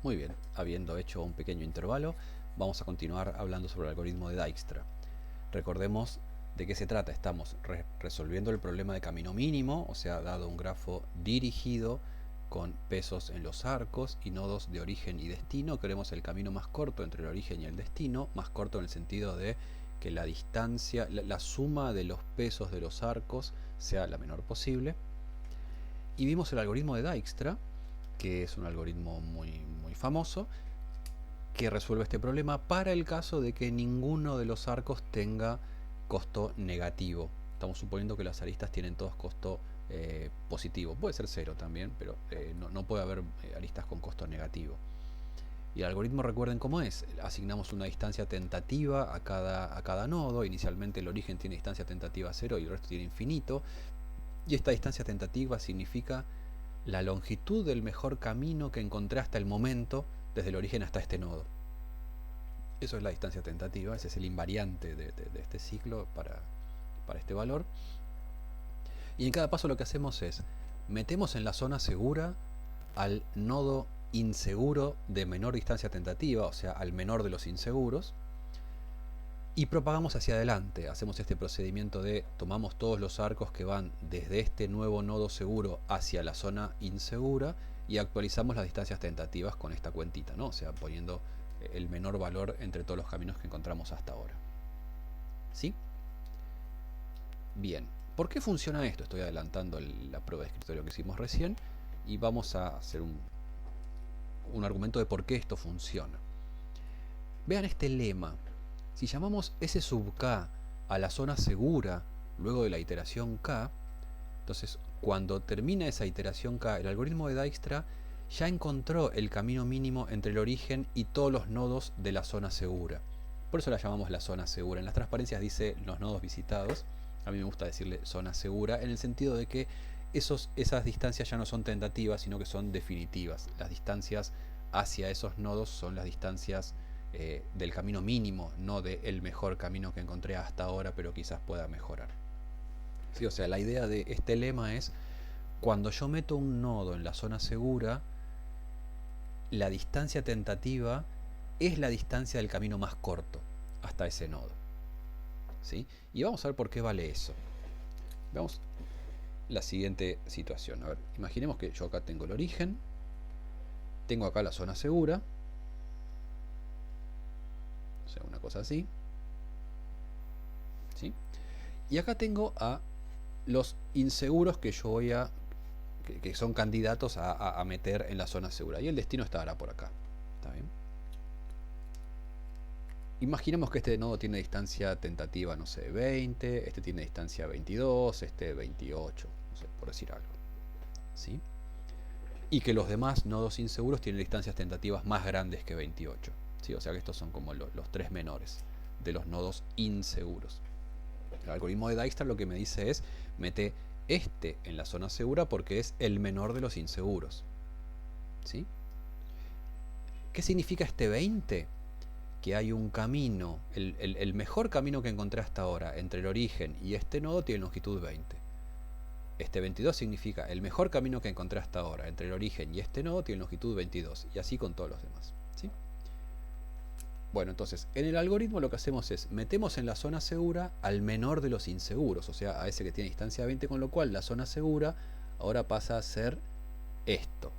Muy bien, habiendo hecho un pequeño intervalo, vamos a continuar hablando sobre el algoritmo de Dijkstra. Recordemos de qué se trata. Estamos resolviendo el problema de camino mínimo, o sea, dado un grafo dirigido con pesos en los arcos y nodos de origen y destino. Queremos el camino más corto entre el origen y el destino, más corto en el sentido de que la distancia, la suma de los pesos de los arcos sea la menor posible. Y vimos el algoritmo de Dijkstra, que es un algoritmo muy famoso, que resuelve este problema para el caso de que ninguno de los arcos tenga costo negativo. Estamos suponiendo que las aristas tienen todos costo positivo. Puede ser cero también, pero no puede haber aristas con costo negativo. Y el algoritmo, recuerden cómo es. Asignamos una distancia tentativa a cada nodo. Inicialmente el origen tiene distancia tentativa 0 y el resto tiene infinito. Y esta distancia tentativa significa la longitud del mejor camino que encontré hasta el momento, desde el origen hasta este nodo. Eso es la distancia tentativa, ese es el invariante de este ciclo para este valor. Y en cada paso lo que hacemos es, metemos en la zona segura al nodo inseguro de menor distancia tentativa, o sea, al menor de los inseguros, y propagamos hacia adelante. Hacemos este procedimiento de tomamos todos los arcos que van desde este nuevo nodo seguro hacia la zona insegura y actualizamos las distancias tentativas con esta cuentita, ¿no? O sea, poniendo el menor valor entre todos los caminos que encontramos hasta ahora. ¿Sí? Bien. ¿Por qué funciona esto? Estoy adelantando la prueba de escritorio que hicimos recién y vamos a hacer un argumento de por qué esto funciona. Vean este lema. Si llamamos S sub k a la zona segura luego de la iteración k, entonces cuando termina esa iteración k, el algoritmo de Dijkstra ya encontró el camino mínimo entre el origen y todos los nodos de la zona segura. Por eso la llamamos la zona segura. En las transparencias dice los nodos visitados. A mí me gusta decirle zona segura en el sentido de que esas distancias ya no son tentativas, sino que son definitivas. Las distancias hacia esos nodos son las distancias del camino mínimo, no del mejor camino que encontré hasta ahora, pero quizás pueda mejorar. ¿Sí? O sea, la idea de este lema es, cuando yo meto un nodo en la zona segura, la distancia tentativa es la distancia del camino más corto hasta ese nodo. ¿Sí? Y vamos a ver por qué vale eso. Veamos la siguiente situación. A ver, imaginemos que yo acá tengo el origen, tengo acá la zona segura, o sea, una cosa así, ¿sí? Y acá tengo a los inseguros que yo voy a que son candidatos a meter en la zona segura, y el destino estará por acá. ¿Está bien? Imaginemos que este nodo tiene distancia tentativa, no sé, 20, este tiene distancia 22, este 28, no sé, por decir algo. ¿Sí? Y que los demás nodos inseguros tienen distancias tentativas más grandes que 28. ¿Sí? O sea que estos son como los tres menores de los nodos inseguros. El algoritmo de Dijkstra lo que me dice es, mete este en la zona segura porque es el menor de los inseguros. ¿Sí? ¿Qué significa este 20? Que hay un camino, el mejor camino que encontré hasta ahora entre el origen y este nodo tiene longitud 20. Este 22 significa el mejor camino que encontré hasta ahora entre el origen y este nodo tiene longitud 22, y así con todos los demás. ¿Sí? Bueno, entonces, en el algoritmo lo que hacemos es, metemos en la zona segura al menor de los inseguros, o sea, a ese que tiene distancia 20, con lo cual la zona segura ahora pasa a ser esto.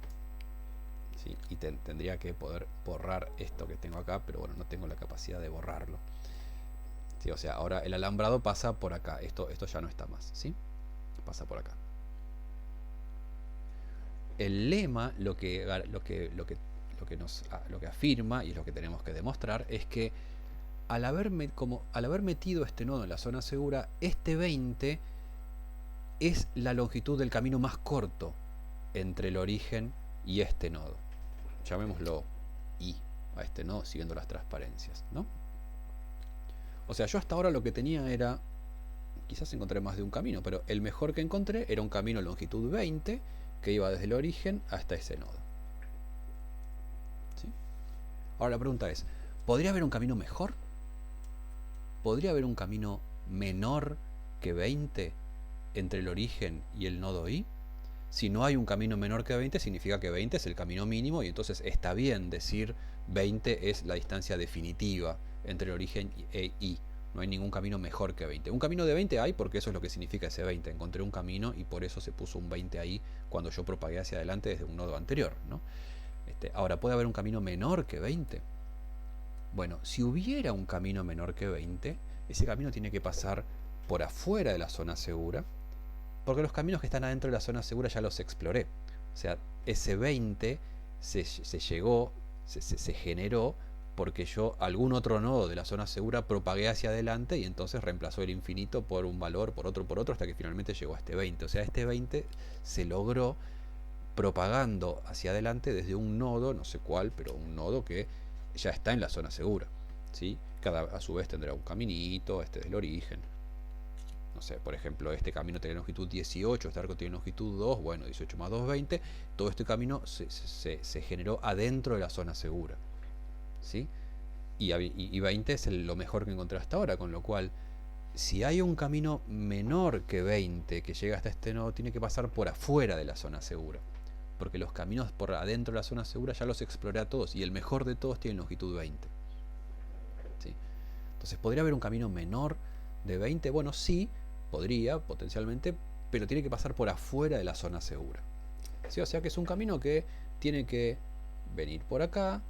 ¿Sí? Y tendría que poder borrar esto que tengo acá, pero bueno, no tengo la capacidad de borrarlo. ¿Sí? O sea, ahora el alambrado pasa por acá, esto ya no está más, ¿sí? Pasa por acá. El lema lo que afirma, y es lo que tenemos que demostrar, es que al haber metido este nodo en la zona segura, este 20 es la longitud del camino más corto entre el origen y este nodo. Llamémoslo I a este nodo, siguiendo las transparencias, ¿no? O sea, yo hasta ahora lo que tenía era, quizás encontré más de un camino, pero el mejor que encontré era un camino longitud 20 que iba desde el origen hasta ese nodo. ¿Sí? Ahora la pregunta es, ¿podría haber un camino mejor? ¿Podría haber un camino menor que 20 entre el origen y el nodo I? Si no hay un camino menor que 20, significa que 20 es el camino mínimo y entonces está bien decir 20 es la distancia definitiva entre el origen e I. No hay ningún camino mejor que 20. Un camino de 20 hay porque eso es lo que significa ese 20. Encontré un camino y por eso se puso un 20 ahí cuando yo propagué hacia adelante desde un nodo anterior, ¿no? Ahora, ¿puede haber un camino menor que 20? Bueno, si hubiera un camino menor que 20, ese camino tiene que pasar por afuera de la zona segura, porque los caminos que están adentro de la zona segura ya los exploré. O sea, ese 20 se generó porque yo algún otro nodo de la zona segura propagué hacia adelante y entonces reemplazó el infinito por un valor, por otro, hasta que finalmente llegó a este 20. O sea, este 20 se logró propagando hacia adelante desde un nodo, no sé cuál, pero un nodo que ya está en la zona segura, ¿sí? A su vez tendrá un caminito, este del origen. No sé, por ejemplo, este camino tiene longitud 18, este arco tiene longitud 2, bueno, 18 más 2, 20. Todo este camino se generó adentro de la zona segura, ¿sí? Y 20 es lo mejor que encontré hasta ahora, con lo cual, si hay un camino menor que 20 que llega hasta este nodo, tiene que pasar por afuera de la zona segura, porque los caminos por adentro de la zona segura ya los exploré a todos, y el mejor de todos tiene longitud 20, ¿sí? Entonces, ¿podría haber un camino menor de 20? Bueno, sí, podría, potencialmente, pero tiene que pasar por afuera de la zona segura, ¿sí? O sea que es un camino que tiene que venir por acá,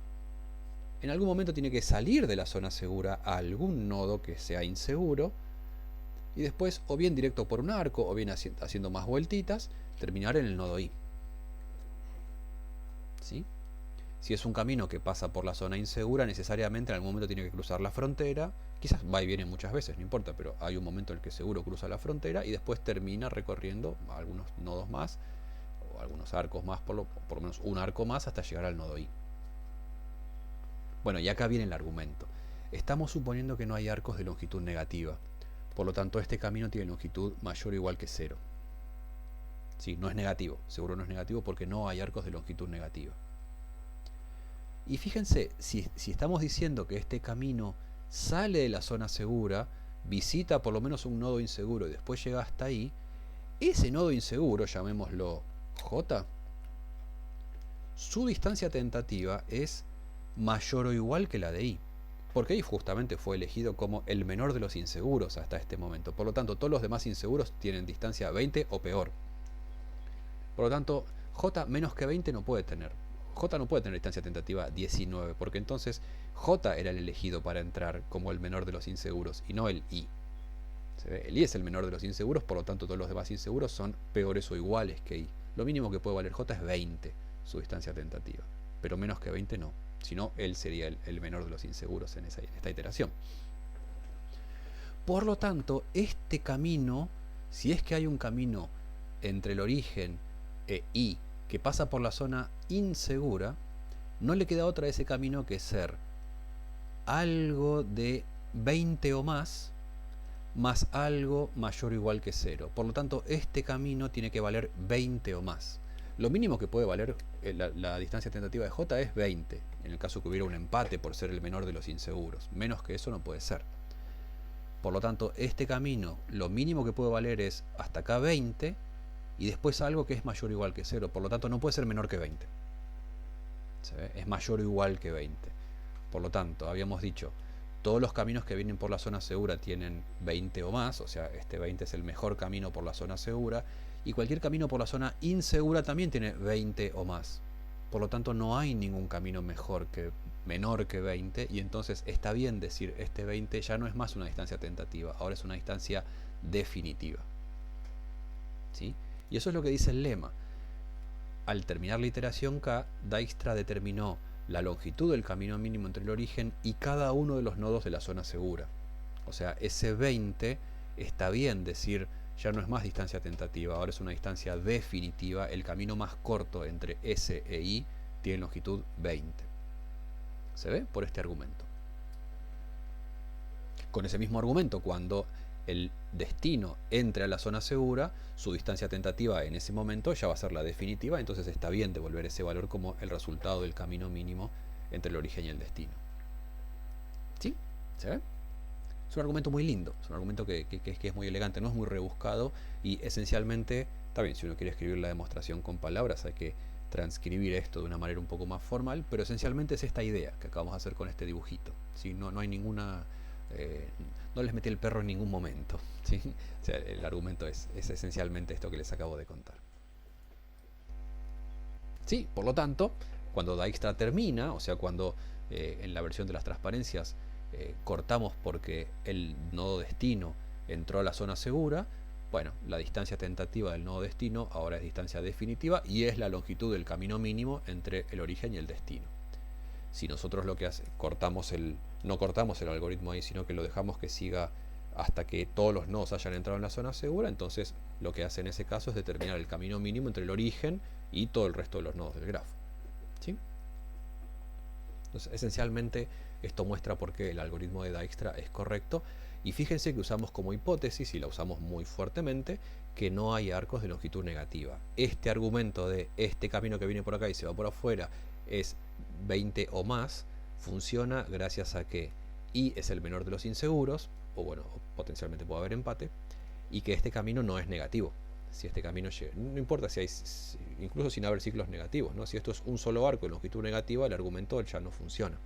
en algún momento tiene que salir de la zona segura a algún nodo que sea inseguro, y después, o bien directo por un arco, o bien haciendo más vueltitas, terminar en el nodo I, ¿sí? Si es un camino que pasa por la zona insegura, necesariamente en algún momento tiene que cruzar la frontera. Quizás va y viene muchas veces, no importa, pero hay un momento en el que seguro cruza la frontera y después termina recorriendo algunos nodos más, o algunos arcos más, por lo menos un arco más, hasta llegar al nodo I. Bueno, y acá viene el argumento. Estamos suponiendo que no hay arcos de longitud negativa. Por lo tanto, este camino tiene longitud mayor o igual que 0. Sí, no es negativo, seguro no es negativo porque no hay arcos de longitud negativa. Y fíjense, si estamos diciendo que este camino sale de la zona segura, visita por lo menos un nodo inseguro y después llega hasta ahí, ese nodo inseguro, llamémoslo J, su distancia tentativa es mayor o igual que la de I, porque I justamente fue elegido como el menor de los inseguros hasta este momento. Por lo tanto, todos los demás inseguros tienen distancia 20 o peor. Por lo tanto, J menos que 20 no puede tener. J no puede tener distancia tentativa 19, porque entonces J era el elegido para entrar como el menor de los inseguros y no el I. ¿Se ve? El I es el menor de los inseguros, por lo tanto todos los demás inseguros son peores o iguales que I. Lo mínimo que puede valer J es 20, su distancia tentativa, pero menos que 20 no. Si no, él sería el menor de los inseguros en esta iteración. Por lo tanto, este camino, si es que hay un camino entre el origen e I que pasa por la zona insegura, no le queda otra a ese camino que ser algo de 20 o más algo mayor o igual que 0. Por lo tanto, este camino tiene que valer 20 o más. Lo mínimo que puede valer la distancia tentativa de J es 20, en el caso que hubiera un empate por ser el menor de los inseguros. Menos que eso no puede ser. Por lo tanto, este camino, lo mínimo que puede valer es hasta acá 20, y después algo que es mayor o igual que 0. Por lo tanto, no puede ser menor que 20. ¿Se ve? Es mayor o igual que 20. Por lo tanto, habíamos dicho, todos los caminos que vienen por la zona segura tienen 20 o más, o sea, este 20 es el mejor camino por la zona segura, y cualquier camino por la zona insegura también tiene 20 o más. Por lo tanto, no hay ningún camino menor que 20, y entonces está bien decir este 20 ya no es más una distancia tentativa, ahora es una distancia definitiva, ¿sí? Y eso es lo que dice el lema. Al terminar la iteración K, Dijkstra determinó la longitud del camino mínimo entre el origen y cada uno de los nodos de la zona segura. O sea, ese 20 está bien decir, ya no es más distancia tentativa, ahora es una distancia definitiva. El camino más corto entre S e I tiene longitud 20. ¿Se ve? Por este argumento. Con ese mismo argumento, cuando el destino entre a la zona segura, su distancia tentativa en ese momento ya va a ser la definitiva, entonces está bien devolver ese valor como el resultado del camino mínimo entre el origen y el destino. ¿Sí? ¿Se ve? Es un argumento muy lindo, es un argumento que es muy elegante, no es muy rebuscado y esencialmente Está bien, si uno quiere escribir la demostración con palabras hay que transcribir esto de una manera un poco más formal, pero esencialmente es esta idea que acabamos de hacer con este dibujito. ¿Sí? No hay ninguna... no les metí el perro en ningún momento. ¿Sí? O sea, el argumento es esencialmente esto que les acabo de contar. ¿Sí? Por lo tanto, cuando Dijkstra termina, o sea, cuando en la versión de las transparencias cortamos porque el nodo destino entró a la zona segura, bueno, la distancia tentativa del nodo destino ahora es distancia definitiva y es la longitud del camino mínimo entre el origen y el destino. Si nosotros lo que no cortamos el algoritmo ahí, sino que lo dejamos que siga hasta que todos los nodos hayan entrado en la zona segura, entonces lo que hace en ese caso es determinar el camino mínimo entre el origen y todo el resto de los nodos del grafo. ¿Sí? Entonces, esencialmente, esto muestra por qué el algoritmo de Dijkstra es correcto. Y fíjense que usamos como hipótesis, y la usamos muy fuertemente, que no hay arcos de longitud negativa. Este argumento de este camino que viene por acá y se va por afuera es 20 o más, funciona gracias a que I es el menor de los inseguros, o bueno, potencialmente puede haber empate, y que este camino no es negativo. Si este camino llega, no importa si hay, incluso sin haber ciclos negativos, ¿no? Si esto es un solo arco de longitud negativa, el argumento ya no funciona.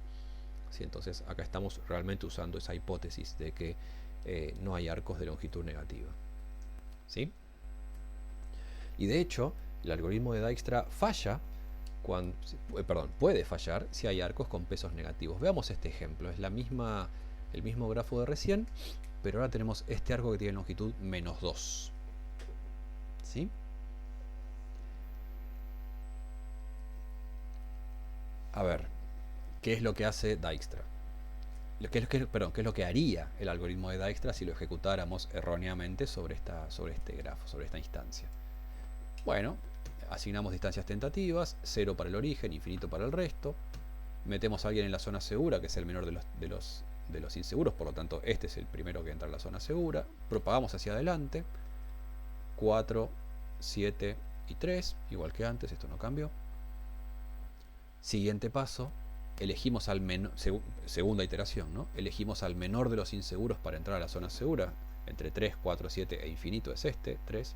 ¿Sí? Entonces acá estamos realmente usando esa hipótesis de que no hay arcos de longitud negativa. ¿Sí? Y de hecho, el algoritmo de Dijkstra falla cuando, puede fallar si hay arcos con pesos negativos. Veamos este ejemplo. Es el mismo grafo de recién, pero ahora tenemos este arco que tiene longitud -2. ¿Sí? A ver, ¿qué es lo que hace Dijkstra? ¿Qué es lo que haría el algoritmo de Dijkstra si lo ejecutáramos erróneamente sobre este grafo, sobre esta instancia? Bueno, asignamos distancias tentativas, 0 para el origen, infinito para el resto. Metemos a alguien en la zona segura, que es el menor de los inseguros, por lo tanto este es el primero que entra en la zona segura. Propagamos hacia adelante, 4, 7 y 3, igual que antes, esto no cambió. Siguiente paso, elegimos al segunda iteración, ¿no? Elegimos al menor de los inseguros para entrar a la zona segura, entre 3, 4, 7 e infinito es este, 3.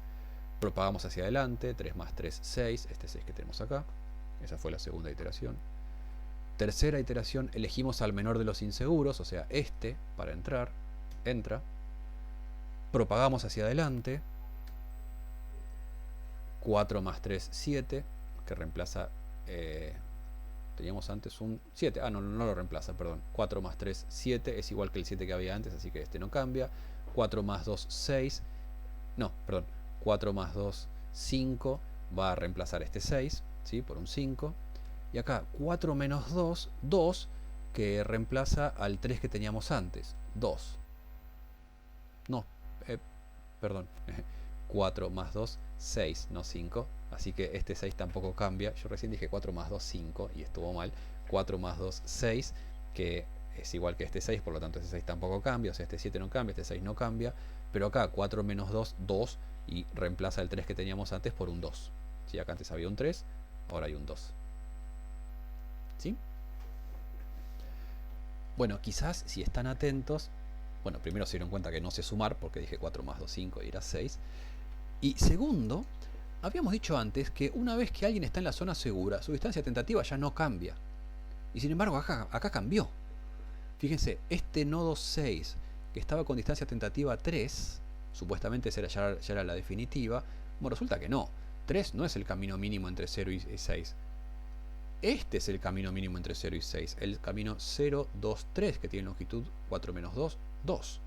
Propagamos hacia adelante, 3 más 3, 6, este 6 que tenemos acá. Esa fue la segunda iteración. Tercera iteración, elegimos al menor de los inseguros, o sea, este, para entrar, entra. Propagamos hacia adelante, 4 más 3, 7, que reemplaza, teníamos antes un 7, no lo reemplaza, perdón. 4 más 3, 7, es igual que el 7 que había antes, así que este no cambia. 4 más 2, 6, no, perdón, 4 más 2, 5, va a reemplazar este 6, ¿sí? Por un 5. Y acá 4 menos 2, 2, que reemplaza al 3 que teníamos antes, 2. No, perdón, 4 más 2, 6, no 5. Así que este 6 tampoco cambia. Yo recién dije 4 más 2, 5, y estuvo mal. 4 más 2, 6, que es igual que este 6, por lo tanto este 6 tampoco cambia. O sea, este 7 no cambia, este 6 no cambia. Pero acá 4 menos 2, 2, y reemplaza el 3 que teníamos antes por un 2. ¿Sí? Acá antes había un 3, ahora hay un 2. ¿Sí? Bueno, quizás si están atentos, bueno, primero se dieron cuenta que no sé sumar porque dije 4 más 2, 5 y era 6. Y segundo, habíamos dicho antes que una vez que alguien está en la zona segura, su distancia tentativa ya no cambia. Y sin embargo, acá cambió. Fíjense, este nodo 6, que estaba con distancia tentativa 3, supuestamente ya era la definitiva. Bueno, resulta que no. 3 no es el camino mínimo entre 0 y 6. Este es el camino mínimo entre 0 y 6. El camino 0, 2, 3, que tiene longitud 4 menos 2, 2.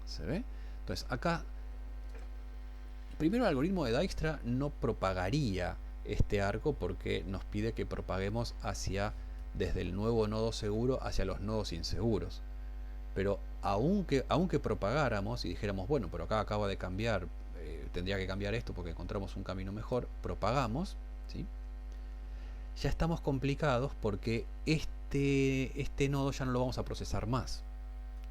¿Se ve? Entonces, acá, primero el algoritmo de Dijkstra no propagaría este arco porque nos pide que propaguemos desde el nuevo nodo seguro hacia los nodos inseguros. Pero aunque propagáramos y dijéramos, bueno, pero acá acaba de cambiar, tendría que cambiar esto porque encontramos un camino mejor, propagamos, ¿sí? Ya estamos complicados porque este nodo ya no lo vamos a procesar más,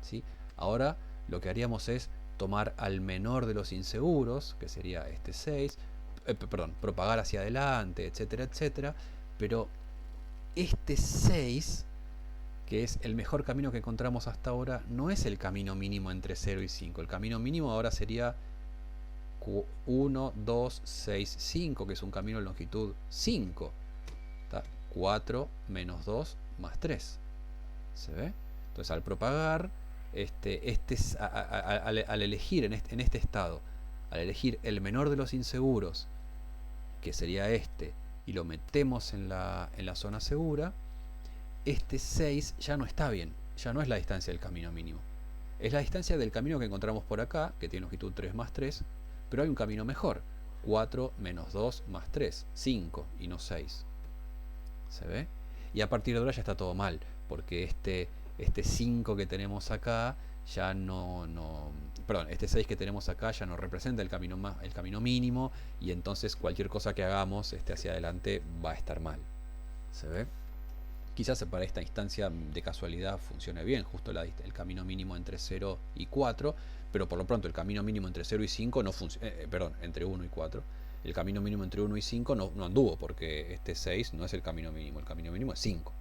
¿sí? Ahora lo que haríamos es tomar al menor de los inseguros, que sería este 6, propagar hacia adelante, etcétera, etcétera, pero este 6, que es el mejor camino que encontramos hasta ahora, no es el camino mínimo entre 0 y 5. El camino mínimo ahora sería 1, 2, 6, 5, que es un camino de longitud 5. 4 menos 2 más 3. ¿Se ve? Entonces al propagar, al elegir en este estado, al elegir el menor de los inseguros, que sería este, y lo metemos en la zona segura, este 6 ya no está bien, ya no es la distancia del camino mínimo. Es la distancia del camino que encontramos por acá, que tiene longitud 3 más 3, pero hay un camino mejor. 4 menos 2 más 3, 5 y no 6. ¿Se ve? Y a partir de ahora ya está todo mal, porque este 5 que tenemos acá ya perdón, este 6 que tenemos acá ya no representa el camino mínimo, y entonces cualquier cosa que hagamos hacia adelante va a estar mal. ¿Se ve? Quizás para esta instancia de casualidad funcione bien, justo el camino mínimo entre 0 y 4, pero por lo pronto el camino mínimo entre 0 y 5 no funciona, perdón, entre 1 y 4. El camino mínimo entre 1 y 5 no anduvo, porque este 6 no es el camino mínimo es 5.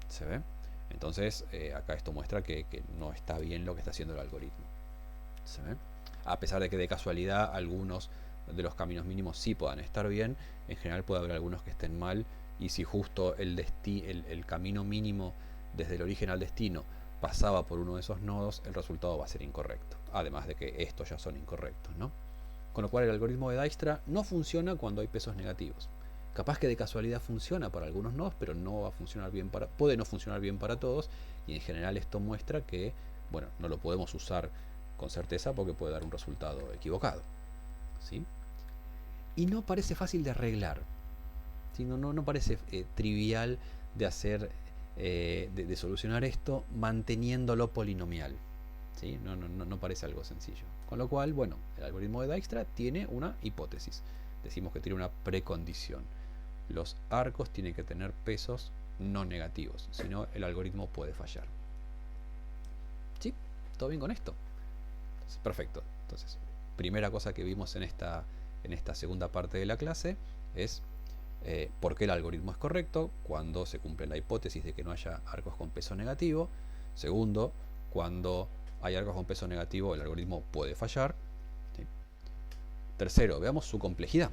¿Se ve? Entonces, acá esto muestra que no está bien lo que está haciendo el algoritmo. ¿Se ve? A pesar de que de casualidad algunos de los caminos mínimos sí puedan estar bien, en general puede haber algunos que estén mal, y si justo el camino mínimo desde el origen al destino pasaba por uno de esos nodos, el resultado va a ser incorrecto. Además de que estos ya son incorrectos, ¿no? Con lo cual el algoritmo de Dijkstra no funciona cuando hay pesos negativos. Capaz que de casualidad funciona para algunos nodos, pero no va a funcionar bien puede no funcionar bien para todos, y en general esto muestra que, bueno, no lo podemos usar con certeza porque puede dar un resultado equivocado. ¿Sí? Y no parece fácil de arreglar. ¿Sí? No parece trivial de hacer, de solucionar esto manteniéndolo polinomial. ¿Sí? No parece algo sencillo. Con lo cual, bueno, el algoritmo de Dijkstra tiene una hipótesis. Decimos que tiene una precondición. Los arcos tienen que tener pesos no negativos, si no el algoritmo puede fallar. ¿Sí? ¿Todo bien con esto? Entonces, perfecto. Entonces, primera cosa que vimos en esta segunda parte de la clase es por qué el algoritmo es correcto cuando se cumple la hipótesis de que no haya arcos con peso negativo. Segundo, cuando hay arcos con peso negativo, el algoritmo puede fallar. ¿Sí? Tercero, veamos su complejidad.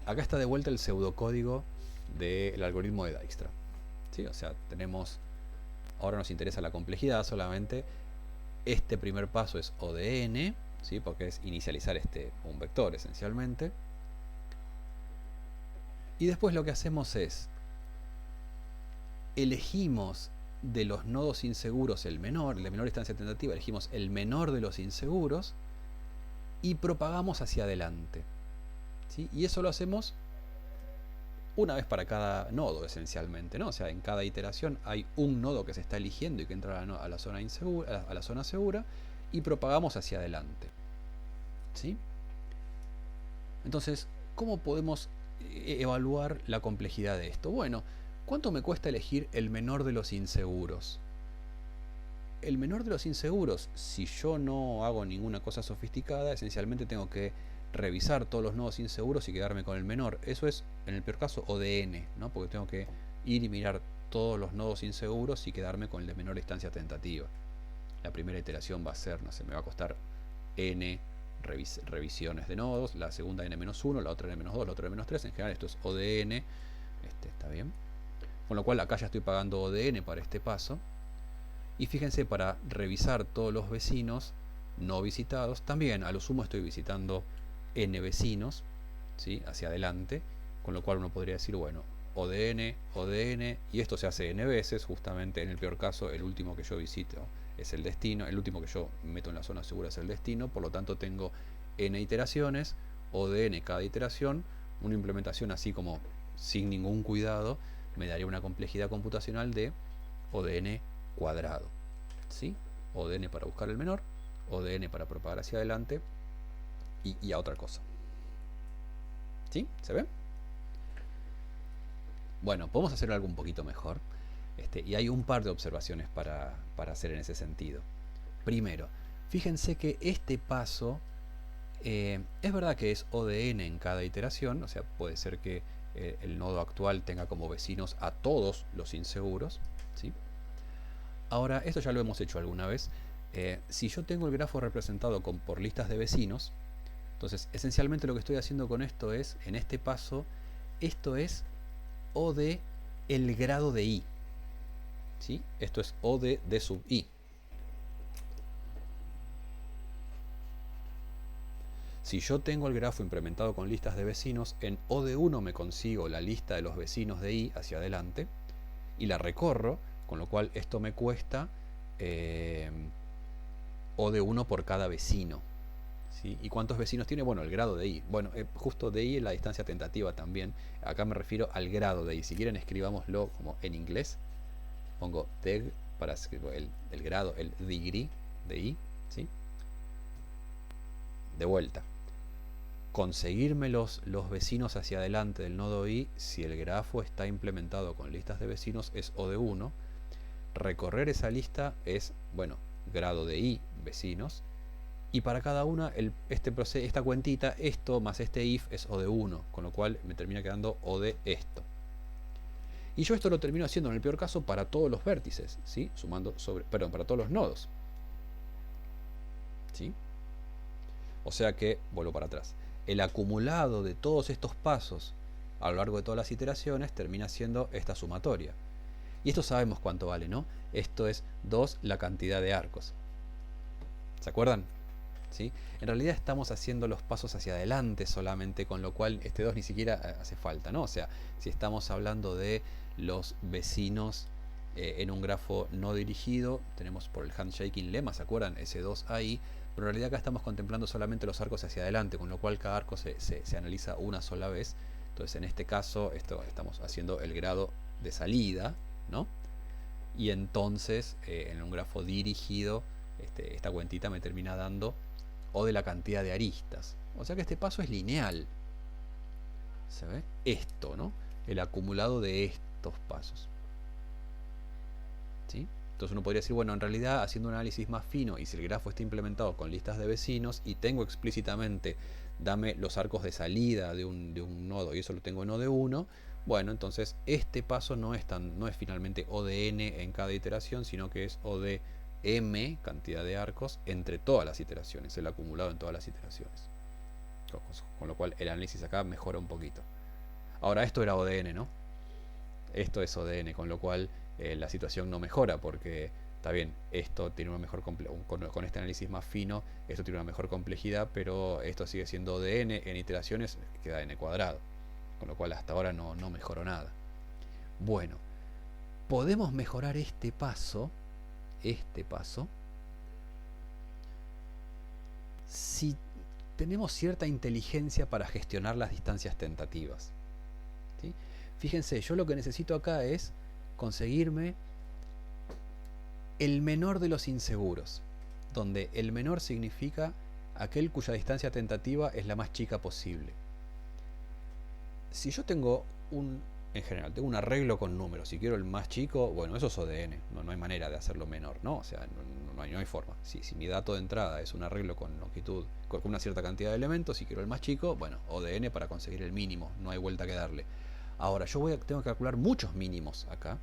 Acá está de vuelta el pseudocódigo del algoritmo de Dijkstra. ¿Sí? O sea, ahora nos interesa la complejidad solamente. Este primer paso es O de n, ¿sí? Porque es inicializar un vector esencialmente. Y después lo que hacemos es, elegimos de los nodos inseguros la menor distancia tentativa, elegimos el menor de los inseguros y propagamos hacia adelante. ¿Sí? Y eso lo hacemos una vez para cada nodo esencialmente, ¿no? O sea, en cada iteración hay un nodo que se está eligiendo y que entra a la zona insegura, a la zona segura, y propagamos hacia adelante. ¿Sí? Entonces, ¿cómo podemos evaluar la complejidad de esto? Bueno, ¿cuánto me cuesta elegir el menor de los inseguros? El menor de los inseguros, si yo no hago ninguna cosa sofisticada, esencialmente tengo que revisar todos los nodos inseguros y quedarme con el menor. Eso es, en el peor caso, O de n, ¿no? Porque tengo que ir y mirar todos los nodos inseguros y quedarme con el de menor distancia tentativa. La primera iteración va a ser, no sé, me va a costar n revisiones de nodos, la segunda n-1, la otra n-2, la otra n-3. En general esto es O de n, está bien. Con lo cual acá ya estoy pagando O de n para este paso. Y fíjense, para revisar todos los vecinos no visitados, también a lo sumo estoy visitando n vecinos, ¿sí? Hacia adelante, con lo cual uno podría decir, bueno, O de n, y esto se hace n veces. Justamente en el peor caso, el último que yo visito es el destino, el último que yo meto en la zona segura es el destino, por lo tanto tengo n iteraciones, O de n cada iteración. Una implementación así como sin ningún cuidado me daría una complejidad computacional de O de n cuadrado. ¿Sí? O de n para buscar el menor, O de n para propagar hacia adelante, y a otra cosa. ¿Sí? ¿Se ve? Bueno, podemos hacer algo un poquito mejor. Y hay un par de observaciones para hacer en ese sentido. Primero, fíjense que este paso es verdad que es O de n en cada iteración. O sea, puede ser que el nodo actual tenga como vecinos a todos los inseguros. ¿Sí? Ahora, esto ya lo hemos hecho alguna vez. Si yo tengo el grafo representado por listas de vecinos, entonces esencialmente lo que estoy haciendo con esto es, en este paso, esto es O de el grado de I. ¿Sí? Esto es O de D sub I. Si yo tengo el grafo implementado con listas de vecinos, en O de 1 me consigo la lista de los vecinos de I hacia adelante y la recorro, con lo cual esto me cuesta O de 1 por cada vecino. ¿Sí? ¿Y cuántos vecinos tiene? Bueno, el grado de I. Bueno, justo de I es la distancia tentativa también. Acá me refiero al grado de I. Si quieren escribámoslo como en inglés. Pongo deg para escribir el grado, el degree de I. ¿Sí? De vuelta. Conseguirme los vecinos hacia adelante del nodo I, si el grafo está implementado con listas de vecinos, es O de 1. Recorrer esa lista es, bueno, grado de I, vecinos. Y para cada una, esta cuentita, esto más este if es O de 1, con lo cual me termina quedando O de esto. Y yo esto lo termino haciendo en el peor caso para todos los vértices, ¿sí? Para todos los nodos. ¿Sí? O sea que, vuelvo para atrás, el acumulado de todos estos pasos a lo largo de todas las iteraciones termina siendo esta sumatoria. Y esto sabemos cuánto vale, ¿no? Esto es 2 la cantidad de arcos. ¿Se acuerdan? ¿Sí? En realidad estamos haciendo los pasos hacia adelante solamente, con lo cual este 2 ni siquiera hace falta, ¿no? O sea, si estamos hablando de los vecinos en un grafo no dirigido, tenemos por el handshaking lema, ¿se acuerdan? Ese 2 ahí, pero en realidad acá estamos contemplando solamente los arcos hacia adelante, con lo cual cada arco se analiza una sola vez. Entonces en este caso estamos haciendo el grado de salida, ¿no? Y entonces en un grafo dirigido esta cuentita me termina dando O de la cantidad de aristas. O sea que este paso es lineal. ¿Se ve? Esto, ¿no? El acumulado de estos pasos. ¿Sí? Entonces uno podría decir, bueno, en realidad haciendo un análisis más fino, y si el grafo está implementado con listas de vecinos y tengo explícitamente, dame los arcos de salida de un nodo y eso lo tengo en O de 1, bueno, entonces este paso no es finalmente O de n en cada iteración, sino que es O de m, cantidad de arcos, entre todas las iteraciones, el acumulado en todas las iteraciones. Con lo cual el análisis acá mejora un poquito. Ahora esto era O de n, ¿no? Esto es O de n, con lo cual la situación no mejora, porque está bien, esto tiene una mejor con este análisis más fino, esto tiene una mejor complejidad, pero esto sigue siendo O de n en iteraciones, queda n cuadrado, con lo cual hasta ahora no mejoró nada. Bueno, podemos mejorar este paso si tenemos cierta inteligencia para gestionar las distancias tentativas. ¿Sí? Fíjense, yo lo que necesito acá es conseguirme el menor de los inseguros, donde el menor significa aquel cuya distancia tentativa es la más chica posible. Si yo tengo en general, tengo un arreglo con números, si quiero el más chico, bueno, eso es O de n, no hay manera de hacerlo menor, ¿no? O sea, no hay forma. Si mi dato de entrada es un arreglo con longitud, con una cierta cantidad de elementos, si quiero el más chico, bueno, O de n para conseguir el mínimo, no hay vuelta que darle. Ahora, tengo que calcular muchos mínimos acá,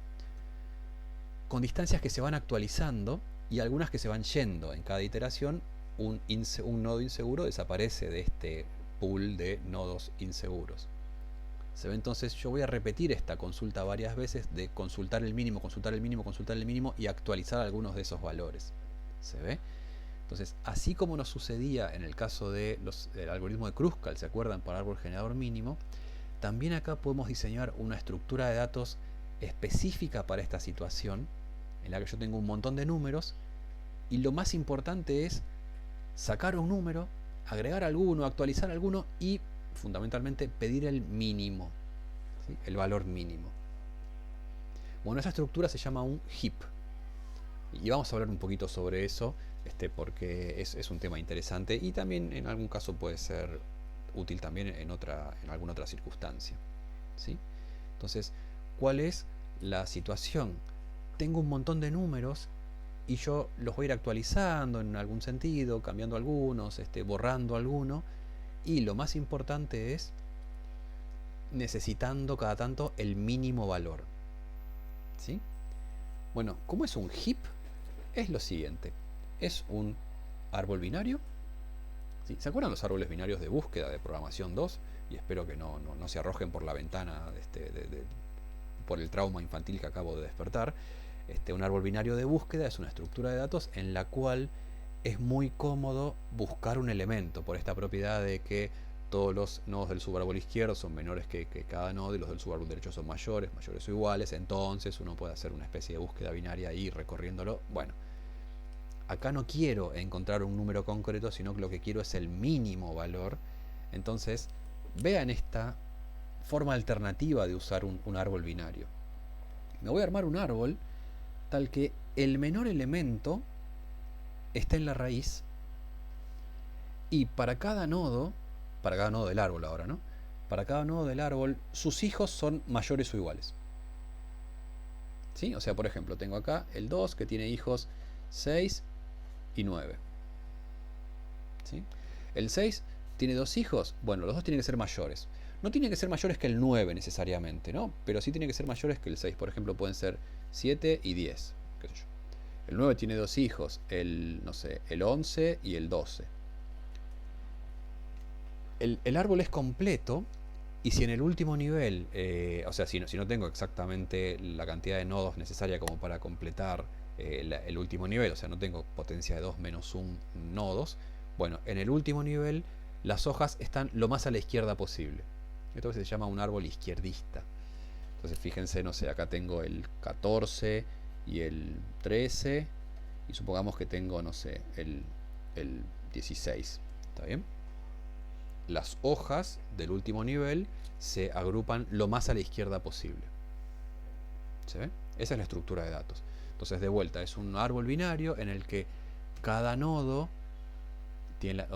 con distancias que se van actualizando y algunas que se van yendo. En cada iteración, un nodo inseguro desaparece de este pool de nodos inseguros. ¿Se ve? Entonces yo voy a repetir esta consulta varias veces de consultar el mínimo, consultar el mínimo, consultar el mínimo y actualizar algunos de esos valores. ¿Se ve? Entonces, así como nos sucedía en el caso del algoritmo de Kruskal, ¿se acuerdan? Para árbol generador mínimo, también acá podemos diseñar una estructura de datos específica para esta situación, en la que yo tengo un montón de números, y lo más importante es sacar un número, agregar alguno, actualizar alguno y fundamentalmente pedir el mínimo, ¿sí? El valor mínimo. Bueno, esa estructura se llama un heap. Y vamos a hablar un poquito sobre eso, porque es un tema interesante y también en algún caso puede ser útil también en alguna otra circunstancia. ¿Sí? Entonces, ¿cuál es la situación? Tengo un montón de números y yo los voy a ir actualizando en algún sentido, cambiando algunos, borrando alguno. Y lo más importante es necesitando cada tanto el mínimo valor. ¿Sí? Bueno, ¿cómo es un heap? Es lo siguiente. es un árbol binario. ¿Sí? ¿Se acuerdan los árboles binarios de búsqueda de programación 2? Y espero que no se arrojen por la ventana por el trauma infantil que acabo de despertar. Un árbol binario de búsqueda es una estructura de datos en la cual es muy cómodo buscar un elemento por esta propiedad de que todos los nodos del subárbol izquierdo son menores que cada nodo y los del subárbol derecho son mayores o iguales. Entonces uno puede hacer una especie de búsqueda binaria ahí recorriéndolo. Bueno, acá no quiero encontrar un número concreto, sino que lo que quiero es el mínimo valor. Entonces, vean esta forma alternativa de usar un árbol binario. Me voy a armar un árbol tal que el menor elemento está en la raíz y para cada nodo del árbol ahora, ¿no? Para cada nodo del árbol, sus hijos son mayores o iguales. ¿Sí? O sea, por ejemplo, tengo acá el 2 que tiene hijos 6 y 9. ¿Sí? El 6 tiene dos hijos. Bueno, los dos tienen que ser mayores. No tienen que ser mayores que el 9 necesariamente, ¿no? Pero sí tienen que ser mayores que el 6. Por ejemplo, pueden ser 7 y 10. ¿Qué sé yo? El 9 tiene dos hijos, el 11 y el 12. El árbol es completo y si en el último nivel, o sea, si no tengo exactamente la cantidad de nodos necesaria como para completar el último nivel, o sea, no tengo potencia de 2 menos 1 nodos, bueno, en el último nivel las hojas están lo más a la izquierda posible. Esto se llama un árbol izquierdista. Entonces fíjense, no sé, acá tengo el 14 y el 13 y supongamos que tengo, no sé, el 16. ¿Está bien? Las hojas del último nivel se agrupan lo más a la izquierda posible. ¿Se ve? Esa es la estructura de datos. Entonces, de vuelta, es un árbol binario en el que cada nodo tiene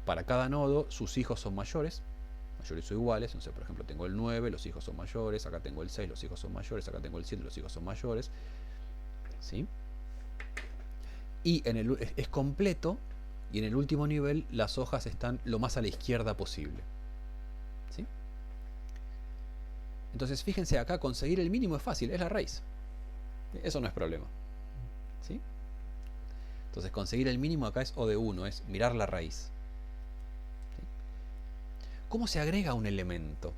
para cada nodo sus hijos son mayores o iguales. No sé, por ejemplo, tengo el 9, los hijos son mayores, acá tengo el 6, los hijos son mayores, acá tengo el 7, los hijos son mayores. ¿Sí? Y es completo. Y en el último nivel las hojas están lo más a la izquierda posible. ¿Sí? Entonces fíjense acá, conseguir el mínimo es fácil, es la raíz. Eso no es problema. ¿Sí? Entonces conseguir el mínimo acá es O de 1, es mirar la raíz. ¿Sí? ¿Cómo se agrega un elemento?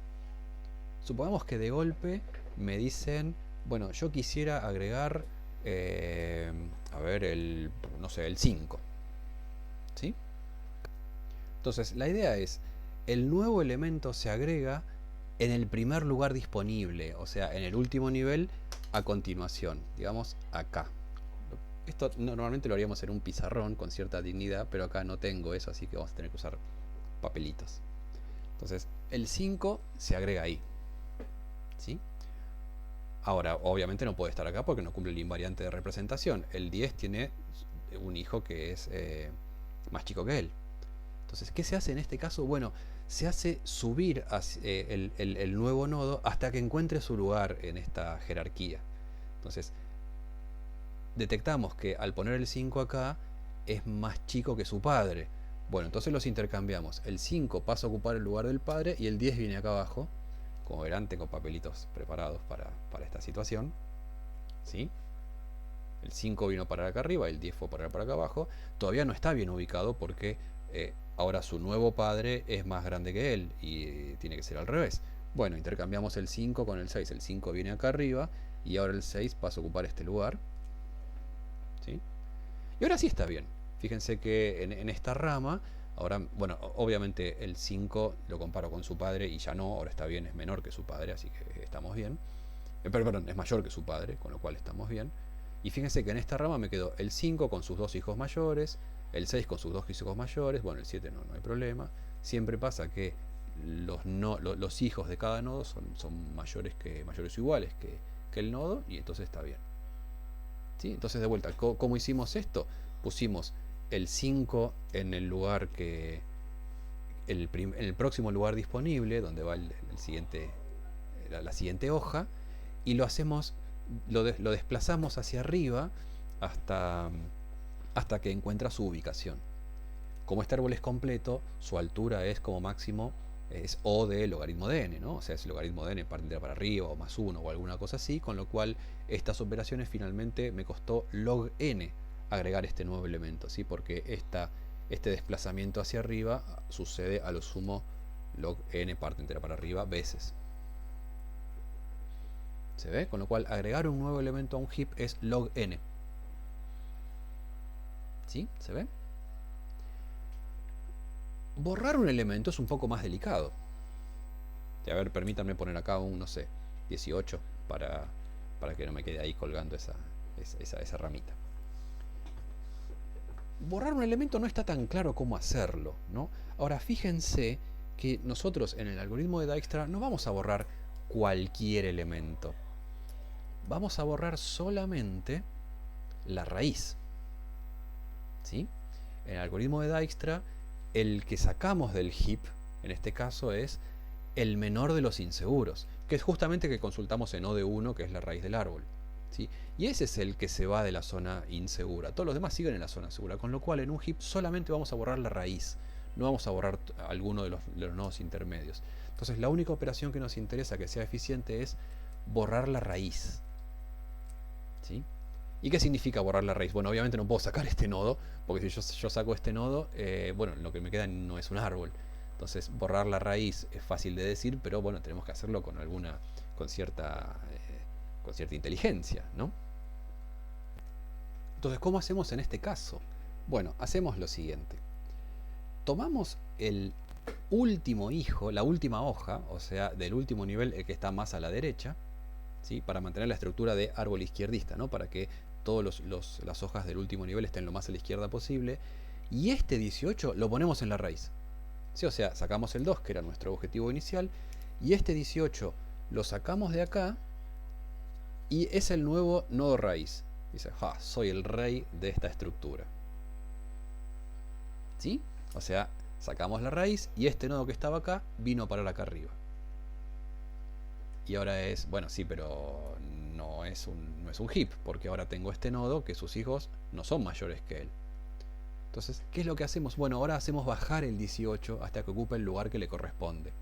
Supongamos que de golpe me dicen, bueno, yo quisiera agregar, a ver, el 5. ¿Sí? Entonces, la idea es, el nuevo elemento se agrega en el primer lugar disponible, o sea, en el último nivel a continuación, digamos acá. Esto normalmente lo haríamos en un pizarrón con cierta dignidad, pero acá no tengo eso, así que vamos a tener que usar papelitos. Entonces, el 5 se agrega ahí. ¿Sí? Ahora, obviamente no puede estar acá porque no cumple el invariante de representación. El 10 tiene un hijo que es más chico que él. Entonces, ¿qué se hace en este caso? Bueno, se hace subir el nuevo nodo hasta que encuentre su lugar en esta jerarquía. Entonces, detectamos que al poner el 5 acá es más chico que su padre. Bueno, entonces los intercambiamos. El 5 pasa a ocupar el lugar del padre y el 10 viene acá abajo. Como verán, tengo papelitos preparados para esta situación. ¿Sí? El 5 vino para acá arriba, el 10 fue para acá abajo. Todavía no está bien ubicado porque ahora su nuevo padre es más grande que él y tiene que ser al revés. Bueno, intercambiamos el 5 con el 6. El 5 viene acá arriba y ahora el 6 pasa a ocupar este lugar. ¿Sí? Y ahora sí está bien. Fíjense que en esta rama, ahora, bueno, obviamente el 5 lo comparo con su padre y ya no, ahora está bien, es menor que su padre, así que estamos bien. Perdón, es mayor que su padre, con lo cual estamos bien. Y fíjense que en esta rama me quedó el 5 con sus dos hijos mayores, el 6 con sus dos hijos mayores, bueno, el 7 no hay problema. Siempre pasa que los hijos de cada nodo son mayores o iguales que el nodo, y entonces está bien. ¿Sí? Entonces, de vuelta, ¿cómo hicimos esto? Pusimos el 5 en el lugar que en el próximo lugar disponible, donde va la siguiente hoja, y lo desplazamos hacia arriba hasta que encuentra su ubicación. Como este árbol es completo, su altura es como máximo es O de logaritmo de n, ¿no? O sea, es logaritmo de n partiendo para arriba o más 1 o alguna cosa así, con lo cual estas operaciones finalmente me costó log n agregar este nuevo elemento, ¿sí? Porque este desplazamiento hacia arriba sucede a lo sumo log n parte entera para arriba veces. ¿Se ve? Con lo cual agregar un nuevo elemento a un heap es log n. ¿Sí? ¿Se ve? Borrar un elemento es un poco más delicado. A ver, permítanme poner acá un, no sé, 18 para que no me quede ahí colgando esa ramita. Borrar un elemento no está tan claro cómo hacerlo, ¿no? Ahora, fíjense que nosotros en el algoritmo de Dijkstra no vamos a borrar cualquier elemento. Vamos a borrar solamente la raíz. ¿Sí? En el algoritmo de Dijkstra, el que sacamos del heap, en este caso, es el menor de los inseguros, que es justamente que consultamos en O de 1, que es la raíz del árbol. ¿Sí? Y ese es el que se va de la zona insegura. Todos los demás siguen en la zona segura, con lo cual en un heap solamente vamos a borrar la raíz, no vamos a borrar alguno de los nodos intermedios. Entonces la única operación que nos interesa que sea eficiente es borrar la raíz. ¿Sí? ¿Y qué significa borrar la raíz? Bueno, obviamente no puedo sacar este nodo, porque si yo saco este nodo, bueno, lo que me queda no es un árbol. Entonces borrar la raíz es fácil de decir, pero bueno, tenemos que hacerlo con cierta inteligencia, ¿no? Entonces, ¿cómo hacemos en este caso? Bueno, hacemos lo siguiente. Tomamos el último hijo, la última hoja, o sea, del último nivel, el que está más a la derecha, ¿sí? Para mantener la estructura de árbol izquierdista, ¿no? Para que todas las hojas del último nivel estén lo más a la izquierda posible. Y este 18 lo ponemos en la raíz. ¿Sí? O sea, sacamos el 2, que era nuestro objetivo inicial, y este 18 lo sacamos de acá, y es el nuevo nodo raíz. Dice, soy el rey de esta estructura. ¿Sí? O sea, sacamos la raíz y este nodo que estaba acá vino a parar acá arriba. Y ahora es, bueno, sí, pero no es un heap, porque ahora tengo este nodo que sus hijos no son mayores que él. Entonces, ¿qué es lo que hacemos? Bueno, ahora hacemos bajar el 18 hasta que ocupe el lugar que le corresponde.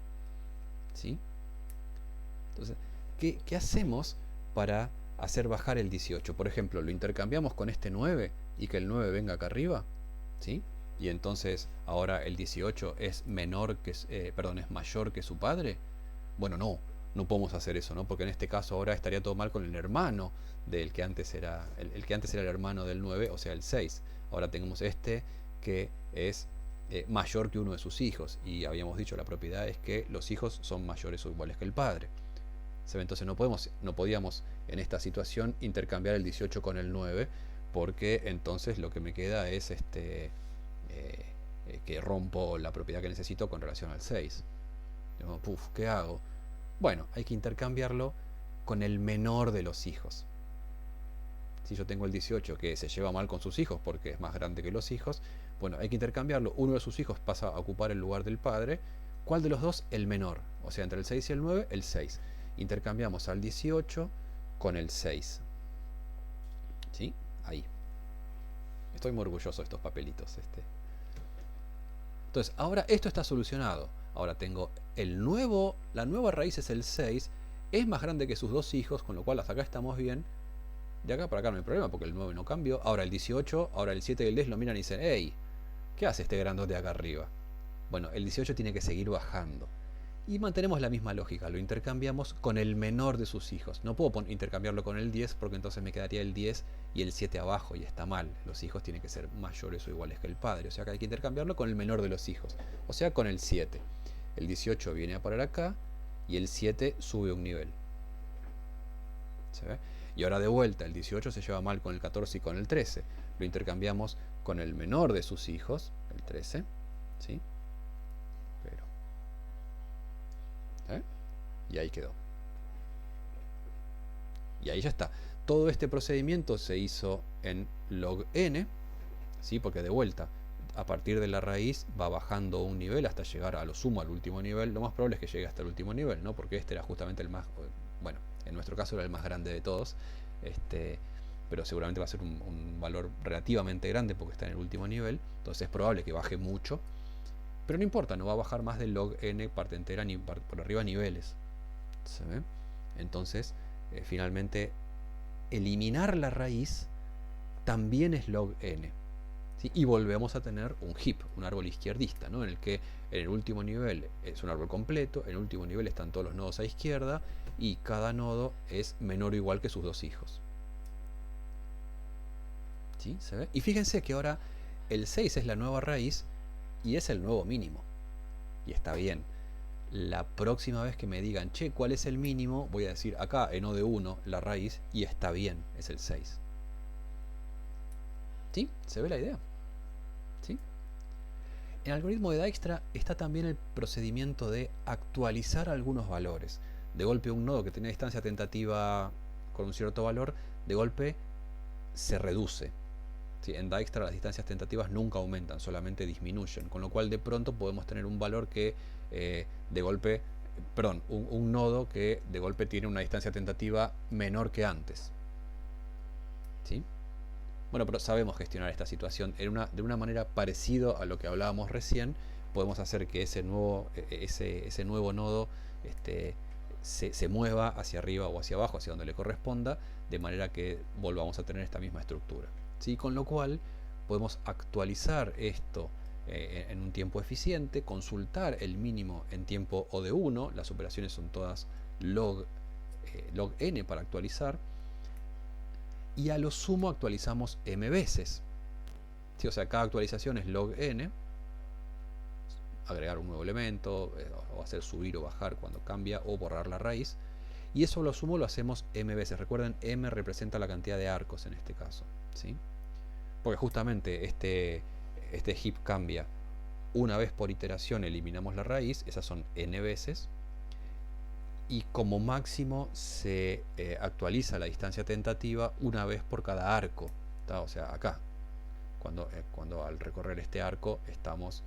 ¿Sí? Entonces, ¿qué hacemos para hacer bajar el 18? Por ejemplo, lo intercambiamos con este 9 y que el 9 venga acá arriba. ¿Sí? Y entonces ahora el 18 es mayor que su padre. Bueno, no podemos hacer eso, ¿no? Porque en este caso ahora estaría todo mal con el hermano del que antes era el que antes era el hermano del 9, o sea, el 6. Ahora tenemos este que es mayor que uno de sus hijos, y habíamos dicho la propiedad es que los hijos son mayores o iguales que el padre. Entonces no podíamos en esta situación intercambiar el 18 con el 9, porque entonces lo que me queda es que rompo la propiedad que necesito con relación al 6. ¿Qué hago? Bueno, hay que intercambiarlo con el menor de los hijos. Si yo tengo el 18 que se lleva mal con sus hijos porque es más grande que los hijos, bueno, hay que intercambiarlo. Uno de sus hijos pasa a ocupar el lugar del padre. ¿Cuál de los dos? El menor. O sea, entre el 6 y el 9, el 6. Intercambiamos al 18 con el 6. ¿Sí? Ahí. Estoy muy orgulloso de estos papelitos. Entonces, ahora esto está solucionado. Ahora tengo la nueva raíz es el 6, es más grande que sus dos hijos, con lo cual hasta acá estamos bien. De acá para acá no hay problema porque el 9 no cambió. Ahora el 18, ahora el 7 y el 10 lo miran y dicen, hey, ¿qué hace este grandote acá arriba? Bueno, el 18 tiene que seguir bajando. Y mantenemos la misma lógica, lo intercambiamos con el menor de sus hijos. No puedo intercambiarlo con el 10 porque entonces me quedaría el 10 y el 7 abajo y está mal. Los hijos tienen que ser mayores o iguales que el padre. O sea que hay que intercambiarlo con el menor de los hijos. O sea, con el 7. El 18 viene a parar acá y el 7 sube un nivel. ¿Se ve? Y ahora de vuelta, el 18 se lleva mal con el 14 y con el 13. Lo intercambiamos con el menor de sus hijos, el 13. ¿Sí? Y ahí quedó. Y ahí ya está. Todo este procedimiento se hizo en log n, ¿sí? Porque de vuelta, a partir de la raíz va bajando un nivel hasta llegar a lo sumo al último nivel. Lo más probable es que llegue hasta el último nivel, ¿no? Porque este era justamente el más, bueno, en nuestro caso era el más grande de todos, pero seguramente va a ser un valor relativamente grande porque está en el último nivel. Entonces es probable que baje mucho, pero no importa, no va a bajar más del log n parte entera ni por arriba niveles. ¿Se ve? Entonces, finalmente, eliminar la raíz también es log n. ¿Sí? Y volvemos a tener un heap, un árbol izquierdista, ¿no? En el que en el último nivel es un árbol completo, en el último nivel están todos los nodos a izquierda y cada nodo es menor o igual que sus dos hijos. ¿Sí? ¿Se ve? Y fíjense que ahora el 6 es la nueva raíz y es el nuevo mínimo. Y está bien. La próxima vez que me digan, che, ¿cuál es el mínimo? Voy a decir acá, en O de 1, la raíz, y está bien, es el 6. ¿Sí? ¿Se ve la idea? ¿Sí? En el algoritmo de Dijkstra está también el procedimiento de actualizar algunos valores. De golpe un nodo que tenía distancia tentativa con un cierto valor, de golpe se reduce. ¿Sí? En Dijkstra las distancias tentativas nunca aumentan, solamente disminuyen, con lo cual de pronto podemos tener un valor que de golpe, perdón, un nodo que de golpe tiene una distancia tentativa menor que antes. ¿Sí? Bueno, pero sabemos gestionar esta situación de una manera parecida a lo que hablábamos recién. Podemos hacer que ese nuevo nodo se mueva hacia arriba o hacia abajo, hacia donde le corresponda, de manera que volvamos a tener esta misma estructura. ¿Sí? Con lo cual podemos actualizar esto en un tiempo eficiente, consultar el mínimo en tiempo O de 1, las operaciones son todas log n para actualizar, y a lo sumo actualizamos m veces. ¿Sí? O sea, cada actualización es log n, agregar un nuevo elemento, o hacer subir o bajar cuando cambia, o borrar la raíz, y eso a lo sumo lo hacemos m veces. Recuerden, m representa la cantidad de arcos en este caso, ¿sí? Porque justamente este heap cambia una vez por iteración, eliminamos la raíz, esas son n veces, y como máximo se actualiza la distancia tentativa una vez por cada arco, ¿tá? O sea, acá, cuando al recorrer este arco estamos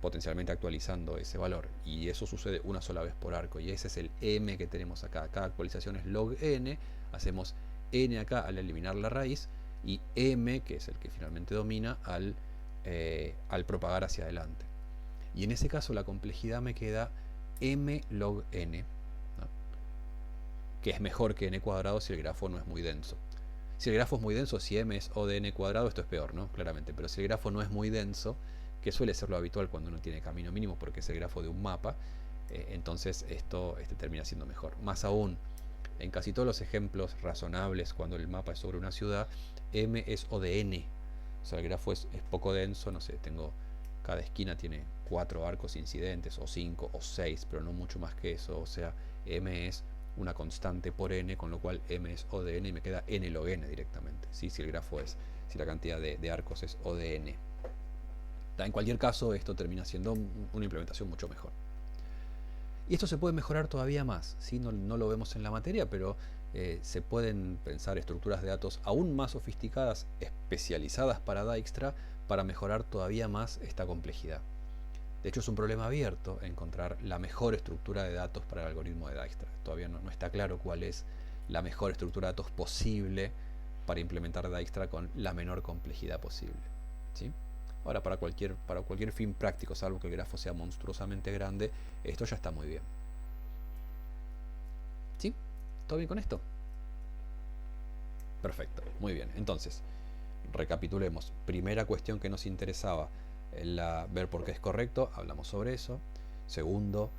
potencialmente actualizando ese valor, y eso sucede una sola vez por arco, y ese es el m que tenemos acá. Cada actualización es log n, hacemos n acá al eliminar la raíz, y m, que es el que finalmente domina, al propagar hacia adelante. Y en ese caso la complejidad me queda m log n, ¿no? Que es mejor que n cuadrado si el grafo no es muy denso. Si el grafo es muy denso, si m es O de n cuadrado, esto es peor, ¿no? Claramente. Pero si el grafo no es muy denso, que suele ser lo habitual cuando uno tiene camino mínimo porque es el grafo de un mapa, entonces esto termina siendo mejor. Más aún, en casi todos los ejemplos razonables, cuando el mapa es sobre una ciudad, m es O de n. O sea, el grafo es poco denso, no sé, cada esquina tiene 4 arcos incidentes, o 5, o 6, pero no mucho más que eso. O sea, m es una constante por n, con lo cual m es O de n y me queda n log n directamente, ¿sí? Si la cantidad de arcos es O de n. En cualquier caso, esto termina siendo una implementación mucho mejor. Y esto se puede mejorar todavía más, ¿sí? No lo vemos en la materia, pero se pueden pensar estructuras de datos aún más sofisticadas, especializadas para Dijkstra, para mejorar todavía más esta complejidad. De hecho, es un problema abierto encontrar la mejor estructura de datos para el algoritmo de Dijkstra. Todavía no está claro cuál es la mejor estructura de datos posible para implementar Dijkstra con la menor complejidad posible, ¿sí? Ahora, para cualquier fin práctico, salvo que el grafo sea monstruosamente grande, esto ya está muy bien. ¿Sí? ¿Todo bien con esto? Perfecto, muy bien. Entonces, recapitulemos. Primera cuestión que nos interesaba, ver por qué es correcto, hablamos sobre eso. Segundo,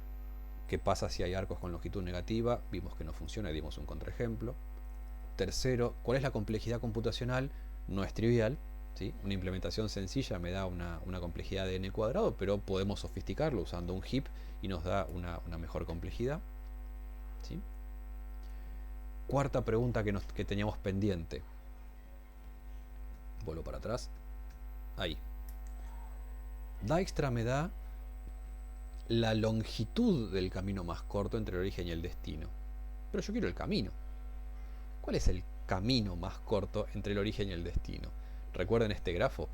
qué pasa si hay arcos con longitud negativa, vimos que no funciona y dimos un contraejemplo. Tercero, ¿cuál es la complejidad computacional? No es trivial, ¿sí? Una implementación sencilla me da una complejidad de n cuadrado, pero podemos sofisticarlo usando un heap y nos da una mejor complejidad, ¿sí? Cuarta pregunta que teníamos pendiente. Vuelvo para atrás. Ahí. Dijkstra me da la longitud del camino más corto entre el origen y el destino. Pero yo quiero el camino. ¿Cuál es el camino más corto entre el origen y el destino? ¿Recuerden este grafo?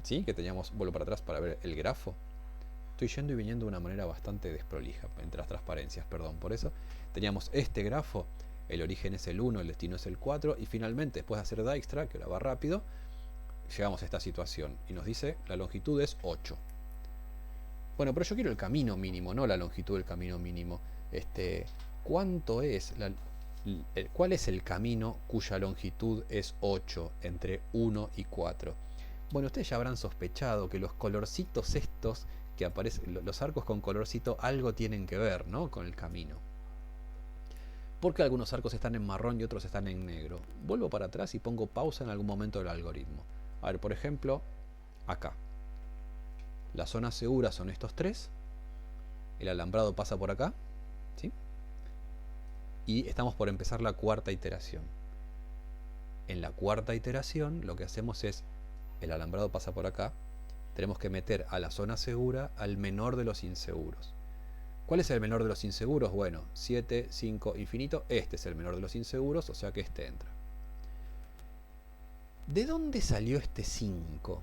¿Sí? Que teníamos, vuelvo para atrás para ver el grafo. Estoy yendo y viniendo de una manera bastante desprolija entre las transparencias, perdón por eso. Teníamos este grafo, el origen es el 1, el destino es el 4, y finalmente, después de hacer Dijkstra, que ahora va rápido, llegamos a esta situación y nos dice la longitud es 8. Bueno, pero yo quiero el camino mínimo, no la longitud del camino mínimo. ¿Cuánto es ¿Cuál es el camino cuya longitud es 8 entre 1 y 4? Bueno, ustedes ya habrán sospechado que los colorcitos estos que aparecen, los arcos con colorcito, algo tienen que ver, ¿no?, con el camino. Porque algunos arcos están en marrón y otros están en negro. Vuelvo para atrás y pongo pausa en algún momento del algoritmo. A ver, por ejemplo, acá. La zona segura son estos tres. El alambrado pasa por acá, ¿sí? Y estamos por empezar la cuarta iteración. En la cuarta iteración lo que hacemos es, el alambrado pasa por acá, tenemos que meter a la zona segura al menor de los inseguros. ¿Cuál es el menor de los inseguros? Bueno, 7, 5, infinito. Este es el menor de los inseguros, o sea que este entra. ¿De dónde salió este 5?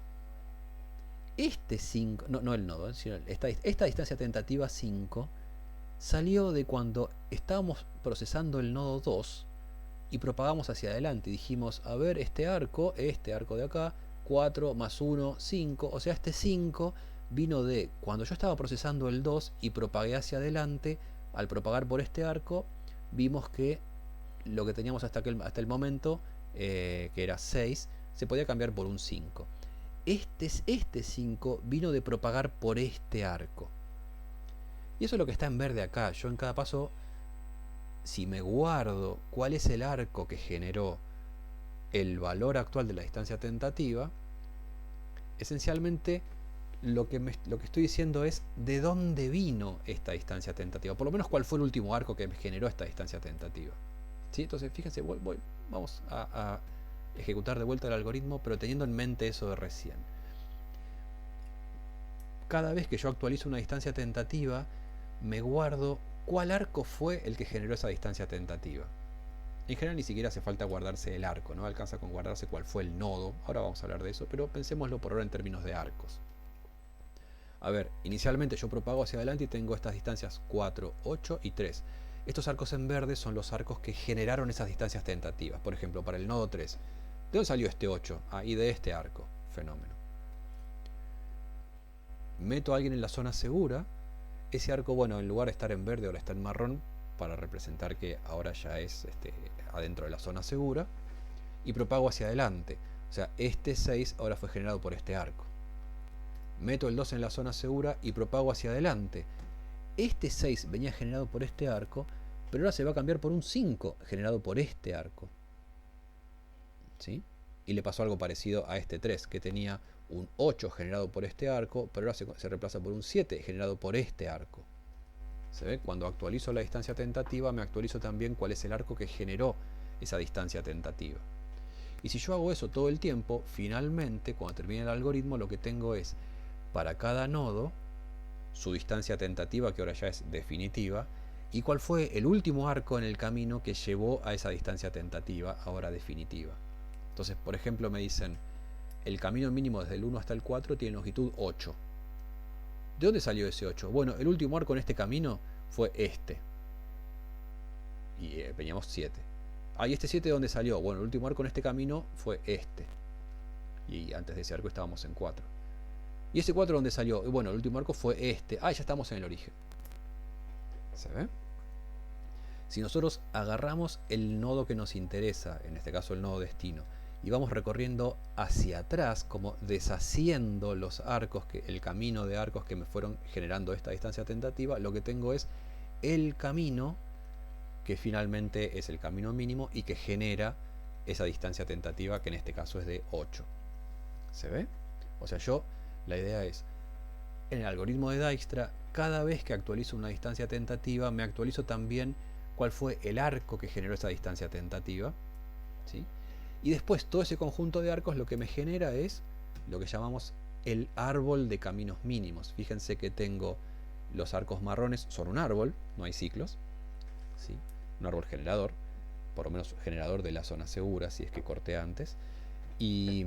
Este 5, no el nodo, sino esta distancia tentativa 5 salió de cuando estábamos procesando el nodo 2 y propagamos hacia adelante. Dijimos, a ver, este arco de acá, 4 más 1, 5. O sea, este 5 vino de cuando yo estaba procesando el 2 y propagué hacia adelante. Al propagar por este arco, vimos que lo que teníamos hasta el momento, que era 6, se podía cambiar por un 5. Este 5 vino de propagar por este arco. Y eso es lo que está en verde acá. Yo en cada paso, si me guardo cuál es el arco que generó el valor actual de la distancia tentativa, esencialmente lo que estoy diciendo es de dónde vino esta distancia tentativa. Por lo menos cuál fue el último arco que me generó esta distancia tentativa. ¿Sí? Entonces, fíjense, vamos a ejecutar de vuelta el algoritmo, pero teniendo en mente eso de recién. Cada vez que yo actualizo una distancia tentativa, me guardo cuál arco fue el que generó esa distancia tentativa. En general ni siquiera hace falta guardarse el arco, no alcanza con guardarse cuál fue el nodo. Ahora vamos a hablar de eso, pero pensémoslo por ahora en términos de arcos. A ver, inicialmente yo propago hacia adelante y tengo estas distancias 4, 8 y 3. Estos arcos en verde son los arcos que generaron esas distancias tentativas. Por ejemplo, para el nodo 3. ¿De dónde salió este 8? Y de este arco. Fenómeno. Meto a alguien en la zona segura. Ese arco, bueno, en lugar de estar en verde ahora está en marrón, para representar que ahora ya es adentro de la zona segura. Y propago hacia adelante. O sea, este 6 ahora fue generado por este arco. Meto el 2 en la zona segura y propago hacia adelante. Este 6 venía generado por este arco, pero ahora se va a cambiar por un 5 generado por este arco. ¿Sí? Y le pasó algo parecido a este 3, que tenía un 8 generado por este arco, pero ahora se reemplaza por un 7 generado por este arco. ¿Se ve? Cuando actualizo la distancia tentativa, me actualizo también cuál es el arco que generó esa distancia tentativa. Y si yo hago eso todo el tiempo, finalmente, cuando termine el algoritmo, lo que tengo es, para cada nodo, su distancia tentativa, que ahora ya es definitiva, y cuál fue el último arco en el camino que llevó a esa distancia tentativa, ahora definitiva. Entonces, por ejemplo, me dicen, el camino mínimo desde el 1 hasta el 4 tiene longitud 8. ¿De dónde salió ese 8? Bueno, el último arco en este camino fue este. Y veníamos 7. ¿Y este 7 de dónde salió? Bueno, el último arco en este camino fue este. Y antes de ese arco estábamos en 4. ¿Y ese 4 dónde salió? Bueno, el último arco fue este. Ya estamos en el origen. ¿Se ve? Si nosotros agarramos el nodo que nos interesa, en este caso el nodo destino, y vamos recorriendo hacia atrás, como deshaciendo los arcos, el camino de arcos que me fueron generando esta distancia tentativa, lo que tengo es el camino que finalmente es el camino mínimo y que genera esa distancia tentativa, que en este caso es de 8. ¿Se ve? O sea, la idea es, en el algoritmo de Dijkstra, cada vez que actualizo una distancia tentativa, me actualizo también cuál fue el arco que generó esa distancia tentativa, ¿sí? Y después todo ese conjunto de arcos lo que me genera es lo que llamamos el árbol de caminos mínimos. Fíjense que tengo los arcos marrones, son un árbol, no hay ciclos, ¿sí? Un árbol generador, por lo menos generador de la zona segura, si es que corté antes. Y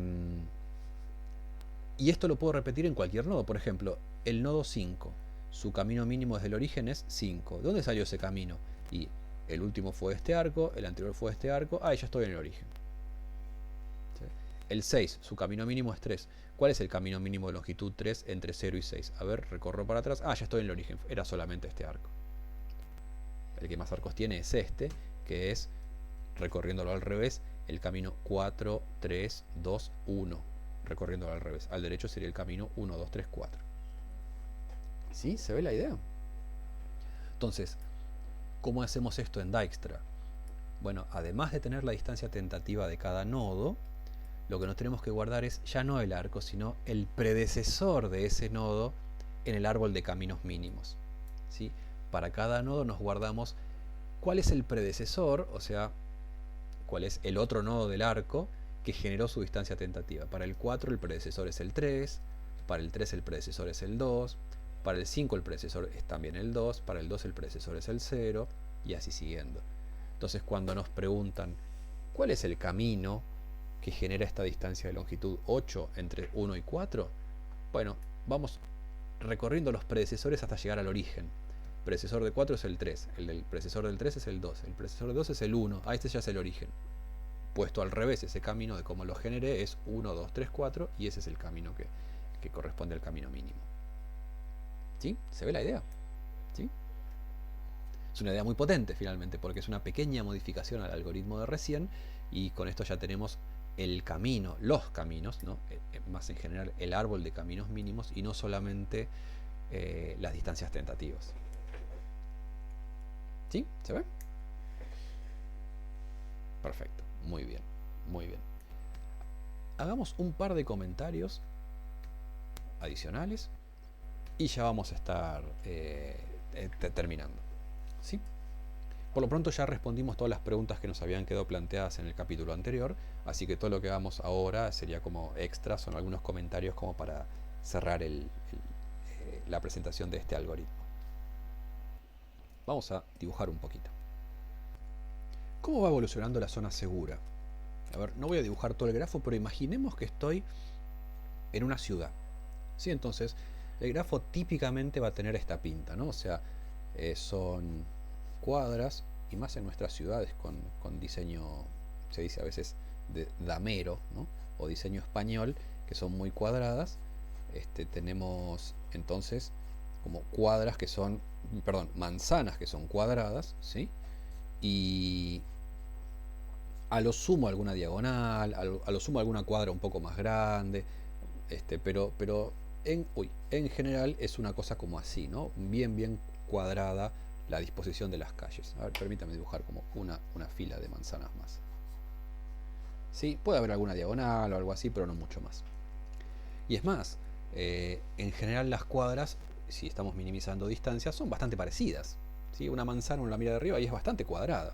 esto lo puedo repetir en cualquier nodo. Por ejemplo, el nodo 5, su camino mínimo desde el origen es 5. ¿De dónde salió ese camino? Y el último fue este arco, el anterior fue este arco. Ya estoy en el origen. El 6, su camino mínimo es 3. ¿Cuál es el camino mínimo de longitud 3 entre 0 y 6? A ver, recorro para atrás. Ya estoy en el origen. Era solamente este arco. El que más arcos tiene es este, que es recorriéndolo al revés, el camino 4, 3, 2, 1, recorriéndolo al revés. Al derecho sería el camino 1, 2, 3, 4. ¿Sí? ¿Se ve la idea? Entonces, ¿cómo hacemos esto en Dijkstra? Bueno, además de tener la distancia tentativa de cada nodo, lo que nos tenemos que guardar es ya no el arco, sino el predecesor de ese nodo en el árbol de caminos mínimos. ¿Sí? Para cada nodo nos guardamos cuál es el predecesor, o sea, cuál es el otro nodo del arco que generó su distancia tentativa. Para el 4 el predecesor es el 3, para el 3 el predecesor es el 2, para el 5 el predecesor es también el 2, para el 2 el predecesor es el 0, y así siguiendo. Entonces cuando nos preguntan cuál es el camino que genera esta distancia de longitud 8 entre 1 y 4, bueno, vamos recorriendo los predecesores hasta llegar al origen. El predecesor de 4 es el 3, el del predecesor del 3 es el 2, el predecesor del 2 es el 1, este ya es el origen. Puesto al revés, ese camino de cómo lo generé es 1, 2, 3, 4, y ese es el camino que corresponde al camino mínimo. ¿Sí? ¿Se ve la idea? ¿Sí? Es una idea muy potente finalmente, porque es una pequeña modificación al algoritmo de recién, y con esto ya tenemos el camino, los caminos, ¿no? Más en general el árbol de caminos mínimos, y no solamente las distancias tentativas. ¿Sí? ¿Se ve? Perfecto, muy bien, muy bien. Hagamos un par de comentarios adicionales y ya vamos a estar terminando. ¿Sí? Por lo pronto ya respondimos todas las preguntas que nos habían quedado planteadas en el capítulo anterior, así que todo lo que hagamos ahora sería como extra, son algunos comentarios como para cerrar la presentación de este algoritmo. Vamos a dibujar un poquito. ¿Cómo va evolucionando la zona segura? A ver, no voy a dibujar todo el grafo, pero imaginemos que estoy en una ciudad. ¿Sí? Entonces, el grafo típicamente va a tener esta pinta, ¿no? O sea, son cuadras, y más en nuestras ciudades con diseño, se dice a veces de damero, ¿no? O diseño español, que son muy cuadradas. Tenemos entonces como cuadras que son, perdón, manzanas que son cuadradas, ¿sí? Y a lo sumo alguna diagonal, a lo sumo alguna cuadra un poco más grande, pero en general es una cosa como así, ¿no? Bien cuadrada la disposición de las calles. A ver, permítame dibujar como una fila de manzanas más. Sí, puede haber alguna diagonal o algo así, pero no mucho más. Y es más, en general las cuadras, si estamos minimizando distancias, son bastante parecidas. ¿Sí? Una manzana, uno la mira de arriba y es bastante cuadrada.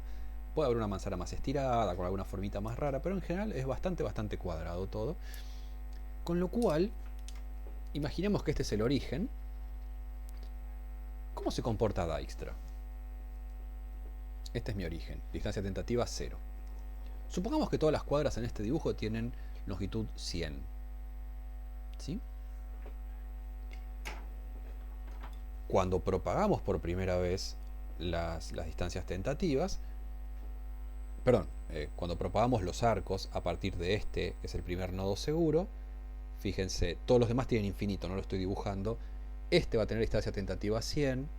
Puede haber una manzana más estirada, con alguna formita más rara, pero en general es bastante cuadrado todo. Con lo cual, imaginemos que este es el origen. ¿Cómo se comporta Dijkstra? Este es mi origen, distancia tentativa 0. Supongamos que todas las cuadras en este dibujo tienen longitud 100. ¿Sí? Cuando propagamos por primera vez las distancias tentativas, cuando propagamos los arcos a partir de este, que es el primer nodo seguro, fíjense, todos los demás tienen infinito, no lo estoy dibujando. Este va a tener distancia tentativa 100,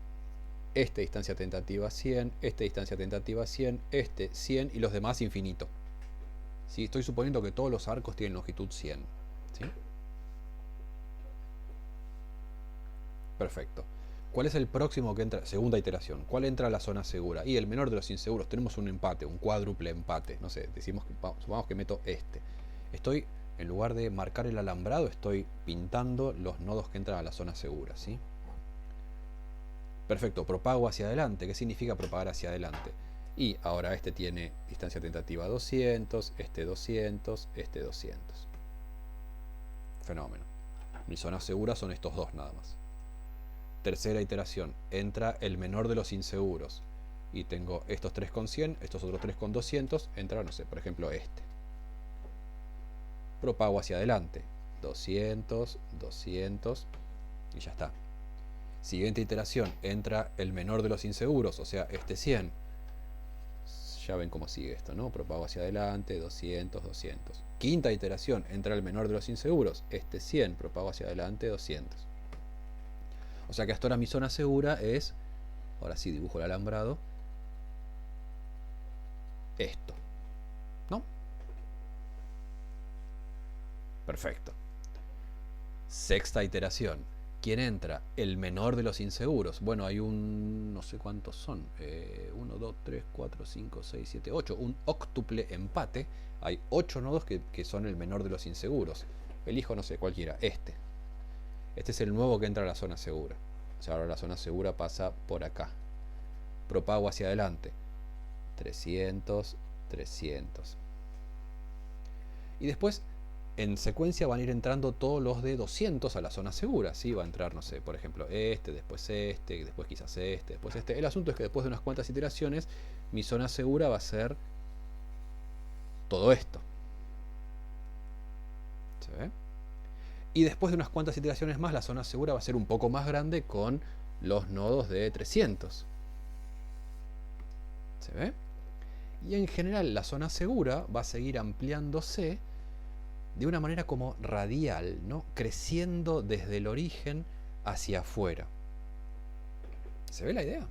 esta distancia tentativa 100, esta distancia tentativa 100, este 100 y los demás infinito. ¿Sí? Estoy suponiendo que todos los arcos tienen longitud 100. ¿Sí? Perfecto. ¿Cuál es el próximo que entra? Segunda iteración. ¿Cuál entra a la zona segura? Y el menor de los inseguros. Tenemos un empate, un cuádruple empate. No sé, supongamos que meto este. Estoy, en lugar de marcar el alambrado, estoy pintando los nodos que entran a la zona segura. ¿Sí? Perfecto, propago hacia adelante. ¿Qué significa propagar hacia adelante? Y ahora este tiene distancia tentativa 200, este 200, este 200. Fenómeno. Mi zona segura son estos dos nada más. Tercera iteración, entra el menor de los inseguros. Y tengo estos 3 con 100, estos otros 3 con 200, entra, no sé, por ejemplo este. Propago hacia adelante. 200, 200, y ya está. Siguiente iteración, entra el menor de los inseguros, o sea, este 100. Ya ven cómo sigue esto, ¿no? Propago hacia adelante, 200, 200. Quinta iteración, entra el menor de los inseguros, este 100, propago hacia adelante, 200. O sea que hasta ahora mi zona segura es, ahora sí dibujo el alambrado, esto. Perfecto. Sexta iteración. ¿Quién entra? El menor de los inseguros. Bueno, hay no sé cuántos son. 1, 2, 3, 4, 5, 6, 7, 8. Un óctuple empate. Hay 8 nodos que son el menor de los inseguros. Elijo, no sé, cualquiera. Este es el nuevo que entra a la zona segura. O sea, ahora la zona segura pasa por acá. Propago hacia adelante. 300, 300. Y después, en secuencia, van a ir entrando todos los de 200 a la zona segura. ¿Sí? Va a entrar, no sé, por ejemplo, después quizás después este. El asunto es que después de unas cuantas iteraciones, mi zona segura va a ser todo esto. ¿Se ve? Y después de unas cuantas iteraciones más, la zona segura va a ser un poco más grande con los nodos de 300. ¿Se ve? Y en general la zona segura va a seguir ampliándose de una manera como radial, ¿no? Creciendo desde el origen hacia afuera. ¿Se ve la idea?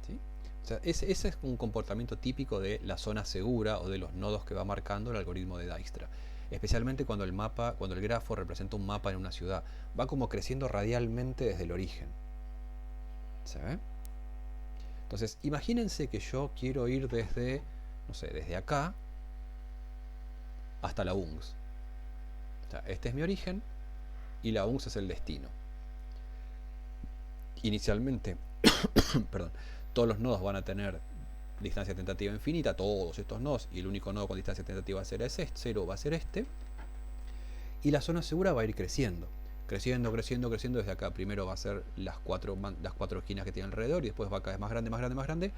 ¿Sí? O sea, ese es un comportamiento típico de la zona segura o de los nodos que va marcando el algoritmo de Dijkstra. Especialmente cuando el grafo representa un mapa en una ciudad. Va como creciendo radialmente desde el origen. ¿Se ve? Entonces, imagínense que yo quiero ir desde, no sé, desde acá hasta la UNGS. O sea, este es mi origen y la UNGS es el destino. Inicialmente, perdón, todos los nodos van a tener distancia tentativa infinita, todos estos nodos, y el único nodo con distancia tentativa cero va a ser este. Y la zona segura va a ir creciendo. Creciendo desde acá. Primero va a ser las cuatro esquinas que tiene alrededor y después va cada vez más grande,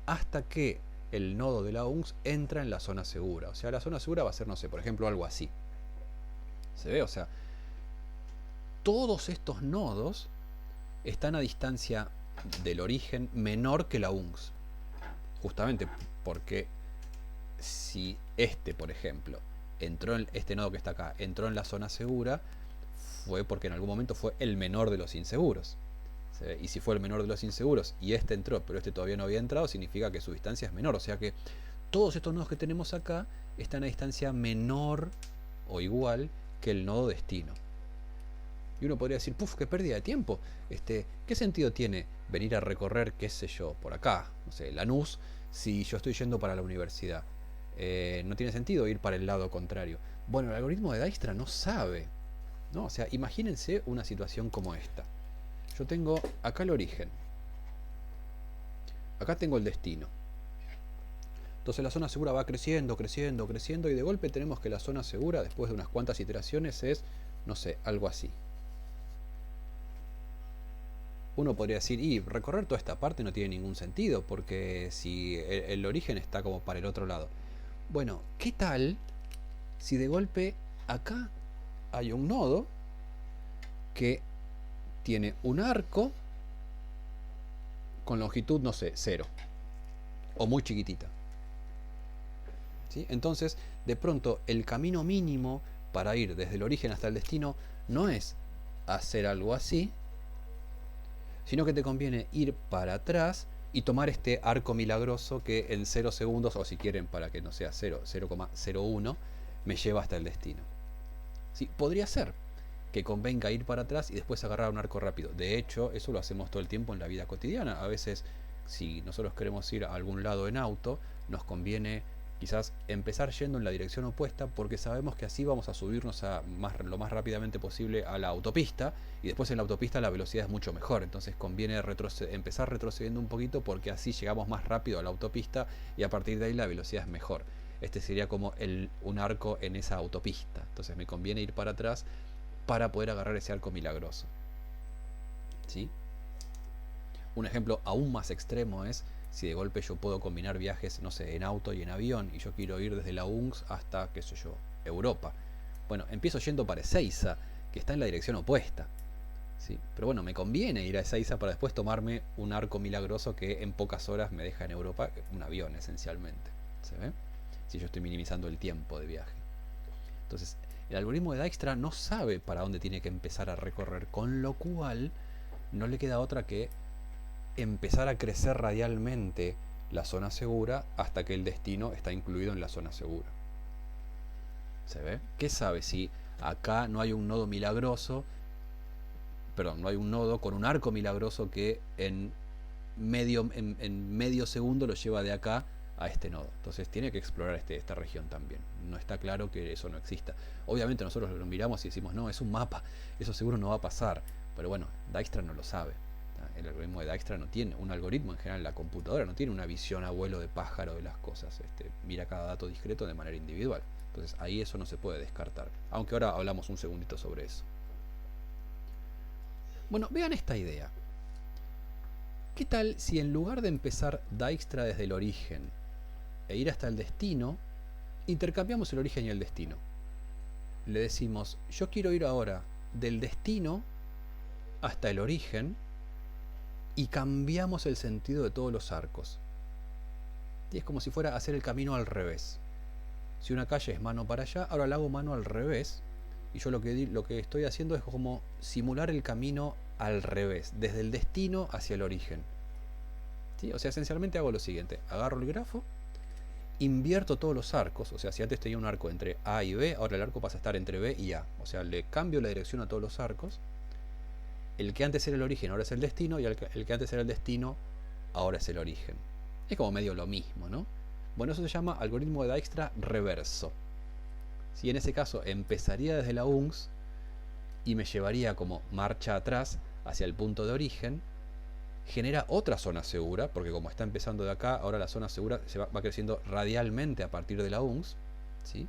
hasta que el nodo de la UNGS entra en la zona segura. O sea, la zona segura va a ser, no sé, por ejemplo, algo así. ¿Se ve? O sea, todos estos nodos están a distancia del origen menor que la UNGS. Justamente porque si por ejemplo, este nodo que está acá, entró en la zona segura, fue porque en algún momento fue el menor de los inseguros. ¿Sí? Y si fue el menor de los inseguros y este entró, pero este todavía no había entrado, significa que su distancia es menor. O sea que todos estos nodos que tenemos acá están a distancia menor o igual que el nodo destino. Y uno podría decir, puf, qué pérdida de tiempo. ¿Qué sentido tiene venir a recorrer, qué sé yo, por acá, no sé, Lanús, si yo estoy yendo para la universidad? No tiene sentido ir para el lado contrario. Bueno, el algoritmo de Dijkstra no sabe, ¿no? O sea, imagínense una situación como esta. Yo tengo acá el origen. Acá tengo el destino. Entonces la zona segura va creciendo, y de golpe tenemos que la zona segura, después de unas cuantas iteraciones, es, no sé, algo así. Uno podría decir, y recorrer toda esta parte no tiene ningún sentido, porque si el origen está como para el otro lado. Bueno, ¿qué tal si de golpe acá hay un nodo que tiene un arco con longitud, no sé, 0, o muy chiquitita? ¿Sí? Entonces, de pronto, el camino mínimo para ir desde el origen hasta el destino no es hacer algo así, sino que te conviene ir para atrás y tomar este arco milagroso que en 0 segundos, o si quieren para que no sea 0,01, me lleva hasta el destino. ¿Sí? Podría ser que convenga ir para atrás y después agarrar un arco rápido. De hecho, eso lo hacemos todo el tiempo en la vida cotidiana. A veces, si nosotros queremos ir a algún lado en auto, nos conviene quizás empezar yendo en la dirección opuesta, porque sabemos que así vamos a subirnos lo más rápidamente posible a la autopista, y después en la autopista la velocidad es mucho mejor. Entonces conviene empezar retrocediendo un poquito, porque así llegamos más rápido a la autopista y a partir de ahí la velocidad es mejor. Este sería como un arco en esa autopista. Entonces me conviene ir para atrás para poder agarrar ese arco milagroso. ¿Sí? Un ejemplo aún más extremo es si de golpe yo puedo combinar viajes, no sé, en auto y en avión, y yo quiero ir desde la UNGS hasta, qué sé yo, Europa. Bueno, empiezo yendo para Ezeiza, que está en la dirección opuesta. ¿Sí? Pero bueno, me conviene ir a Ezeiza para después tomarme un arco milagroso que en pocas horas me deja en Europa, un avión esencialmente. ¿Se ve? Si yo estoy minimizando el tiempo de viaje. Entonces, el algoritmo de Dijkstra no sabe para dónde tiene que empezar a recorrer, con lo cual no le queda otra que empezar a crecer radialmente la zona segura hasta que el destino está incluido en la zona segura. ¿Se ve? ¿Qué sabe? Si Acá no hay un nodo milagroso, perdón, no hay un nodo con un arco milagroso que en medio segundo lo lleva de acá a este nodo. Entonces tiene que explorar esta región también. No está claro que eso no exista. Obviamente nosotros lo miramos y decimos, no, es un mapa, eso seguro no va a pasar. Pero bueno, Dijkstra no lo sabe. El algoritmo de Dijkstra no tiene, un algoritmo en general, la computadora no tiene una visión a vuelo de pájaro de las cosas. Mira cada dato discreto de manera individual. Entonces ahí eso no se puede descartar. Aunque ahora hablamos un segundito sobre eso. Bueno, vean esta idea. ¿Qué tal si en lugar de empezar Dijkstra desde el origen e ir hasta el destino, intercambiamos el origen y el destino? Le decimos, yo quiero ir ahora del destino hasta el origen y cambiamos el sentido de todos los arcos. Y es como si fuera hacer el camino al revés. Si una calle es mano para allá, ahora la hago mano al revés. Y yo lo que estoy haciendo es como simular el camino al revés, desde el destino hacia el origen. ¿Sí? O sea, esencialmente hago lo siguiente. Agarro el grafo, invierto todos los arcos. O sea, si antes tenía un arco entre A y B, ahora el arco pasa a estar entre B y A. O sea, le cambio la dirección a todos los arcos. El que antes era el origen ahora es el destino, y el que antes era el destino ahora es el origen. Es como medio lo mismo, ¿no? Bueno, eso se llama algoritmo de Dijkstra reverso. Si en ese caso empezaría desde la UNCS y me llevaría como marcha atrás hacia el punto de origen, genera otra zona segura, porque como está empezando de acá, ahora la zona segura se va creciendo radialmente a partir de la UNCS, ¿sí?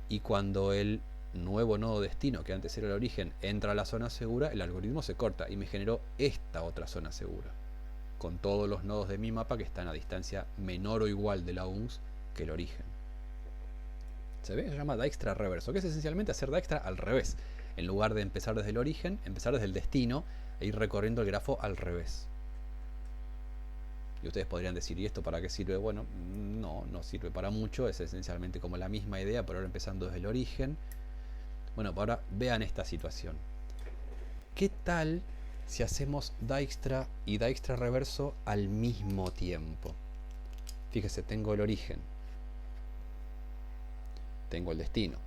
Y cuando el nuevo nodo destino, que antes era el origen, entra a la zona segura, el algoritmo se corta y me generó esta otra zona segura, con todos los nodos de mi mapa que están a distancia menor o igual de la UNCS que el origen. ¿Se ve? Se llama Dijkstra reverso, que es esencialmente hacer Dijkstra al revés. En lugar de empezar desde el origen, empezar desde el destino e ir recorriendo el grafo al revés. Y ustedes podrían decir, ¿y esto para qué sirve? Bueno, no sirve para mucho, es esencialmente como la misma idea, pero ahora empezando desde el origen. Bueno, ahora vean esta situación. ¿Qué tal si hacemos Dijkstra y Dijkstra reverso al mismo tiempo? Fíjese, tengo el origen, tengo el destino.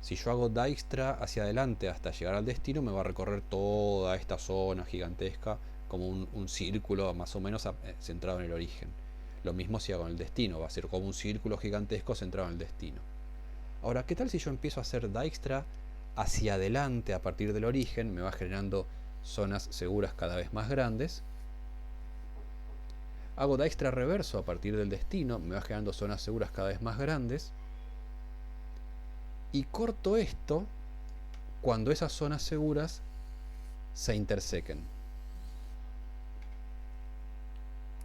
Si yo hago Dijkstra hacia adelante hasta llegar al destino, me va a recorrer toda esta zona gigantesca como un círculo más o menos centrado en el origen. Lo mismo si hago en el destino, va a ser como un círculo gigantesco centrado en el destino. Ahora, ¿qué tal si yo empiezo a hacer Dijkstra hacia adelante a partir del origen? Me va generando zonas seguras cada vez más grandes. Hago Dijkstra reverso a partir del destino, me va generando zonas seguras cada vez más grandes. Y corto esto cuando esas zonas seguras se intersequen.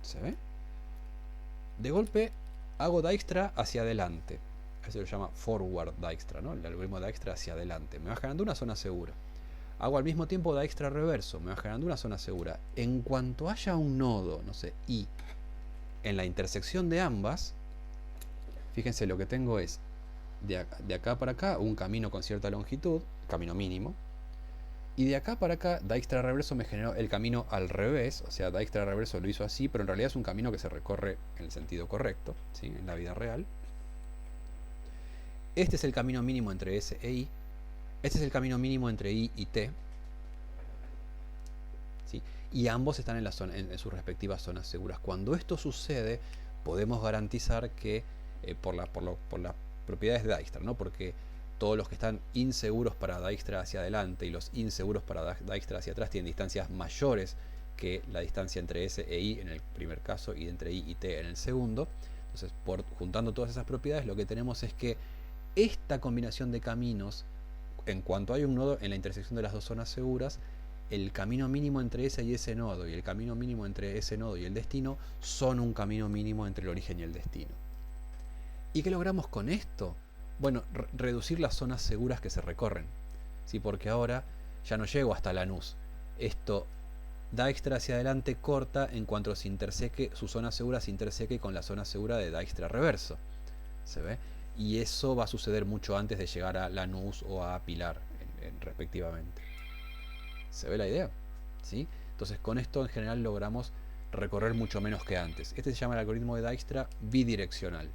¿Se ve? De golpe hago Dijkstra hacia adelante. Eso se llama forward Dijkstra, ¿no? El algoritmo de Dijkstra hacia adelante. Me va generando una zona segura. Hago al mismo tiempo Dijkstra reverso. Me va generando una zona segura. En cuanto haya un nodo, no sé, I, en la intersección de ambas, fíjense, lo que tengo es de acá para acá un camino con cierta longitud, camino mínimo, y de acá para acá Dijkstra reverso me generó el camino al revés. O sea, Dijkstra reverso lo hizo así, pero en realidad es un camino que se recorre en el sentido correcto, ¿sí? En la vida real. Este es el camino mínimo entre S e I. Este es el camino mínimo entre I y T, ¿sí? Y ambos están en sus respectivas zonas seguras. Cuando esto sucede, podemos garantizar que por las propiedades de Dijkstra, ¿no? Porque todos los que están inseguros para Dijkstra hacia adelante y los inseguros para Dijkstra hacia atrás tienen distancias mayores que la distancia entre S e I en el primer caso y entre I y T en el segundo. Entonces, juntando todas esas propiedades, lo que tenemos es que esta combinación de caminos, en cuanto hay un nodo en la intersección de las dos zonas seguras, el camino mínimo entre ese y ese nodo y el camino mínimo entre ese nodo y el destino son un camino mínimo entre el origen y el destino. ¿Y qué logramos con esto? Bueno, reducir las zonas seguras que se recorren, ¿sí? Porque ahora ya no llego hasta Lanús. Esto Dijkstra hacia adelante corta en cuanto se interseque, su zona segura se interseque con la zona segura de Dijkstra reverso. ¿Se ve? Y eso va a suceder mucho antes de llegar a Lanús o a Pilar, respectivamente. ¿Se ve la idea? ¿Sí? Entonces con esto en general logramos recorrer mucho menos que antes. Este se llama el algoritmo de Dijkstra bidireccional.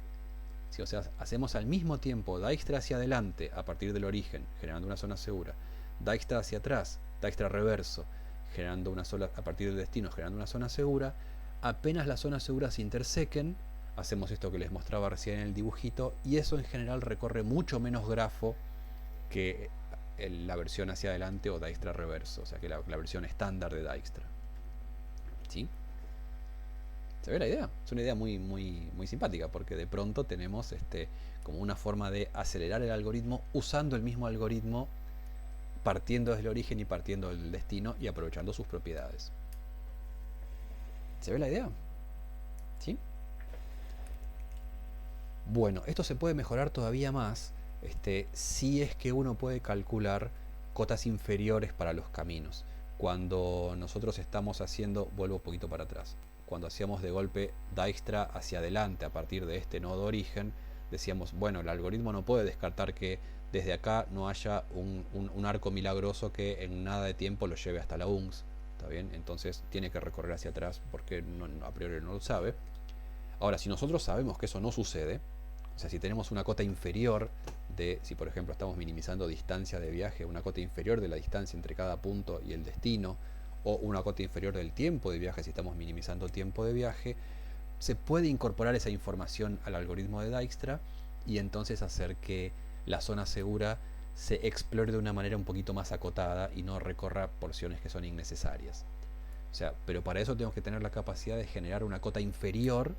¿sí? O sea, hacemos al mismo tiempo Dijkstra hacia adelante a partir del origen, generando una zona segura, Dijkstra hacia atrás, Dijkstra reverso, generando una sola, a partir del destino, generando una zona segura. Apenas las zonas seguras se intersequen, hacemos esto que les mostraba recién en el dibujito, y eso en general recorre mucho menos grafo que la versión hacia adelante o Dijkstra reverso, o sea que la versión estándar de Dijkstra. ¿Sí? ¿Se ve la idea? Es una idea muy simpática, porque de pronto tenemos como una forma de acelerar el algoritmo usando el mismo algoritmo, partiendo desde el origen y partiendo del destino y aprovechando sus propiedades. ¿Se ve la idea? ¿Sí? Bueno, esto se puede mejorar todavía más si es que uno puede calcular cotas inferiores para los caminos. Cuando nosotros estamos haciendo, vuelvo un poquito para atrás, cuando hacíamos de golpe Dijkstra hacia adelante a partir de este nodo origen, decíamos, bueno, el algoritmo no puede descartar que desde acá no haya un arco milagroso que en nada de tiempo lo lleve hasta la UNCS. ¿Está bien? Entonces tiene que recorrer hacia atrás porque a priori no lo sabe. Ahora, si nosotros sabemos que eso no sucede, o sea, si tenemos una cota inferior de, si por ejemplo estamos minimizando distancia de viaje, una cota inferior de la distancia entre cada punto y el destino, o una cota inferior del tiempo de viaje si estamos minimizando tiempo de viaje, se puede incorporar esa información al algoritmo de Dijkstra y entonces hacer que la zona segura se explore de una manera un poquito más acotada y no recorra porciones que son innecesarias. O sea, pero para eso tengo que tener la capacidad de generar una cota inferior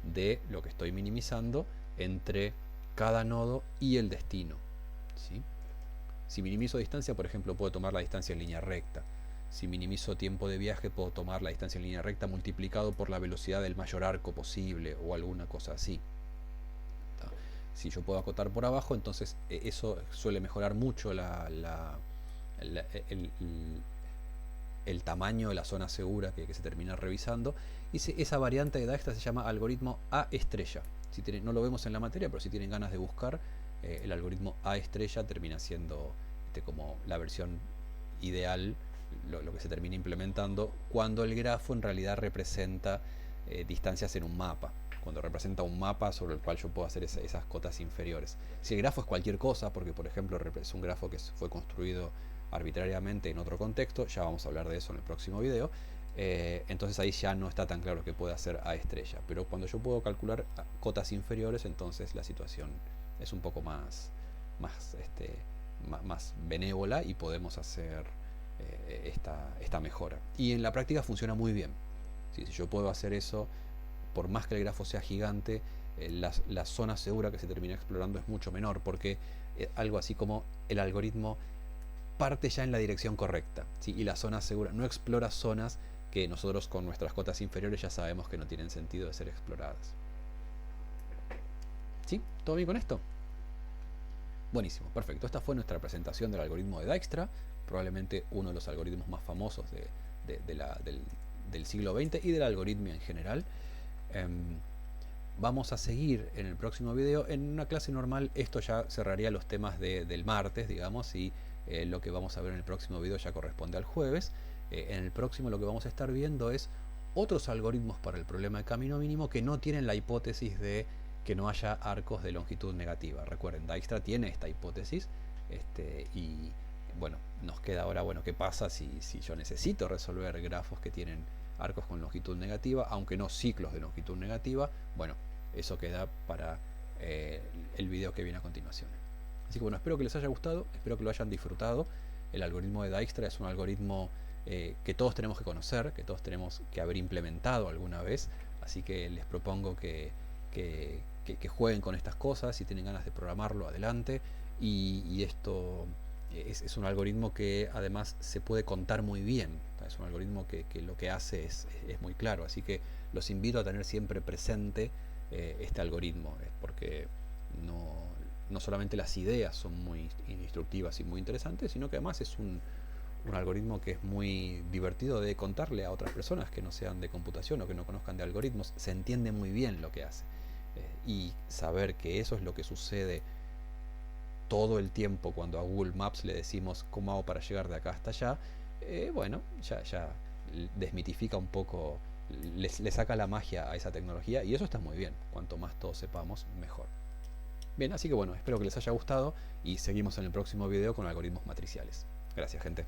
de lo que estoy minimizando entre cada nodo y el destino. ¿Sí? Si minimizo distancia, por ejemplo, puedo tomar la distancia en línea recta. Si minimizo tiempo de viaje, puedo tomar la distancia en línea recta multiplicado por la velocidad del mayor arco posible o alguna cosa así. ¿Tá? Si yo puedo acotar por abajo, entonces eso suele mejorar mucho el tamaño de la zona segura que se termina revisando. Y esa variante de Dijkstra se llama algoritmo A estrella. Si tienen, no lo vemos en la materia, pero si tienen ganas de buscar, el algoritmo A estrella termina siendo como la versión ideal, lo que se termina implementando cuando el grafo en realidad representa distancias en un mapa, cuando representa un mapa sobre el cual yo puedo hacer esas cotas inferiores. Si el grafo es cualquier cosa, porque por ejemplo es un grafo que fue construido arbitrariamente en otro contexto, ya vamos a hablar de eso en el próximo video, entonces ahí ya no está tan claro que puede hacer A estrella, pero cuando yo puedo calcular cotas inferiores, entonces la situación es un poco más benévola y podemos hacer esta mejora. Y en la práctica funciona muy bien. Si yo puedo hacer eso, por más que el grafo sea gigante, la zona segura que se termina explorando es mucho menor, porque algo así como el algoritmo parte ya en la dirección correcta, ¿sí? Y la zona segura no explora zonas que nosotros con nuestras cotas inferiores ya sabemos que no tienen sentido de ser exploradas. ¿Sí? ¿Todo bien con esto? Buenísimo, perfecto. Esta fue nuestra presentación del algoritmo de Dijkstra, probablemente uno de los algoritmos más famosos del siglo XX y de la algoritmia en general. Vamos a seguir en el próximo video. En una clase normal esto ya cerraría los temas del martes, digamos, y lo que vamos a ver en el próximo video ya corresponde al jueves. En el próximo lo que vamos a estar viendo es otros algoritmos para el problema de camino mínimo que no tienen la hipótesis de que no haya arcos de longitud negativa. Recuerden, Dijkstra tiene esta hipótesis y bueno, nos queda ahora, bueno, ¿qué pasa si yo necesito resolver grafos que tienen arcos con longitud negativa, aunque no ciclos de longitud negativa? Bueno, eso queda para el video que viene a continuación. Así que bueno, espero que les haya gustado, espero que lo hayan disfrutado. El algoritmo de Dijkstra es un algoritmo que todos tenemos que conocer, que todos tenemos que haber implementado alguna vez, así que les propongo que jueguen con estas cosas. Si tienen ganas de programarlo, adelante. Y esto es un algoritmo que además se puede contar muy bien. Es un algoritmo que lo que hace es muy claro, así que los invito a tener siempre presente este algoritmo, porque no solamente las ideas son muy instructivas y muy interesantes, sino que además es un algoritmo que es muy divertido de contarle a otras personas que no sean de computación o que no conozcan de algoritmos. Se entiende muy bien lo que hace, y saber que eso es lo que sucede todo el tiempo cuando a Google Maps le decimos cómo hago para llegar de acá hasta allá, bueno, ya desmitifica un poco, le saca la magia a esa tecnología, y eso está muy bien. Cuanto más todos sepamos, mejor. Bien, así que bueno, espero que les haya gustado y seguimos en el próximo video con algoritmos matriciales. Gracias, gente.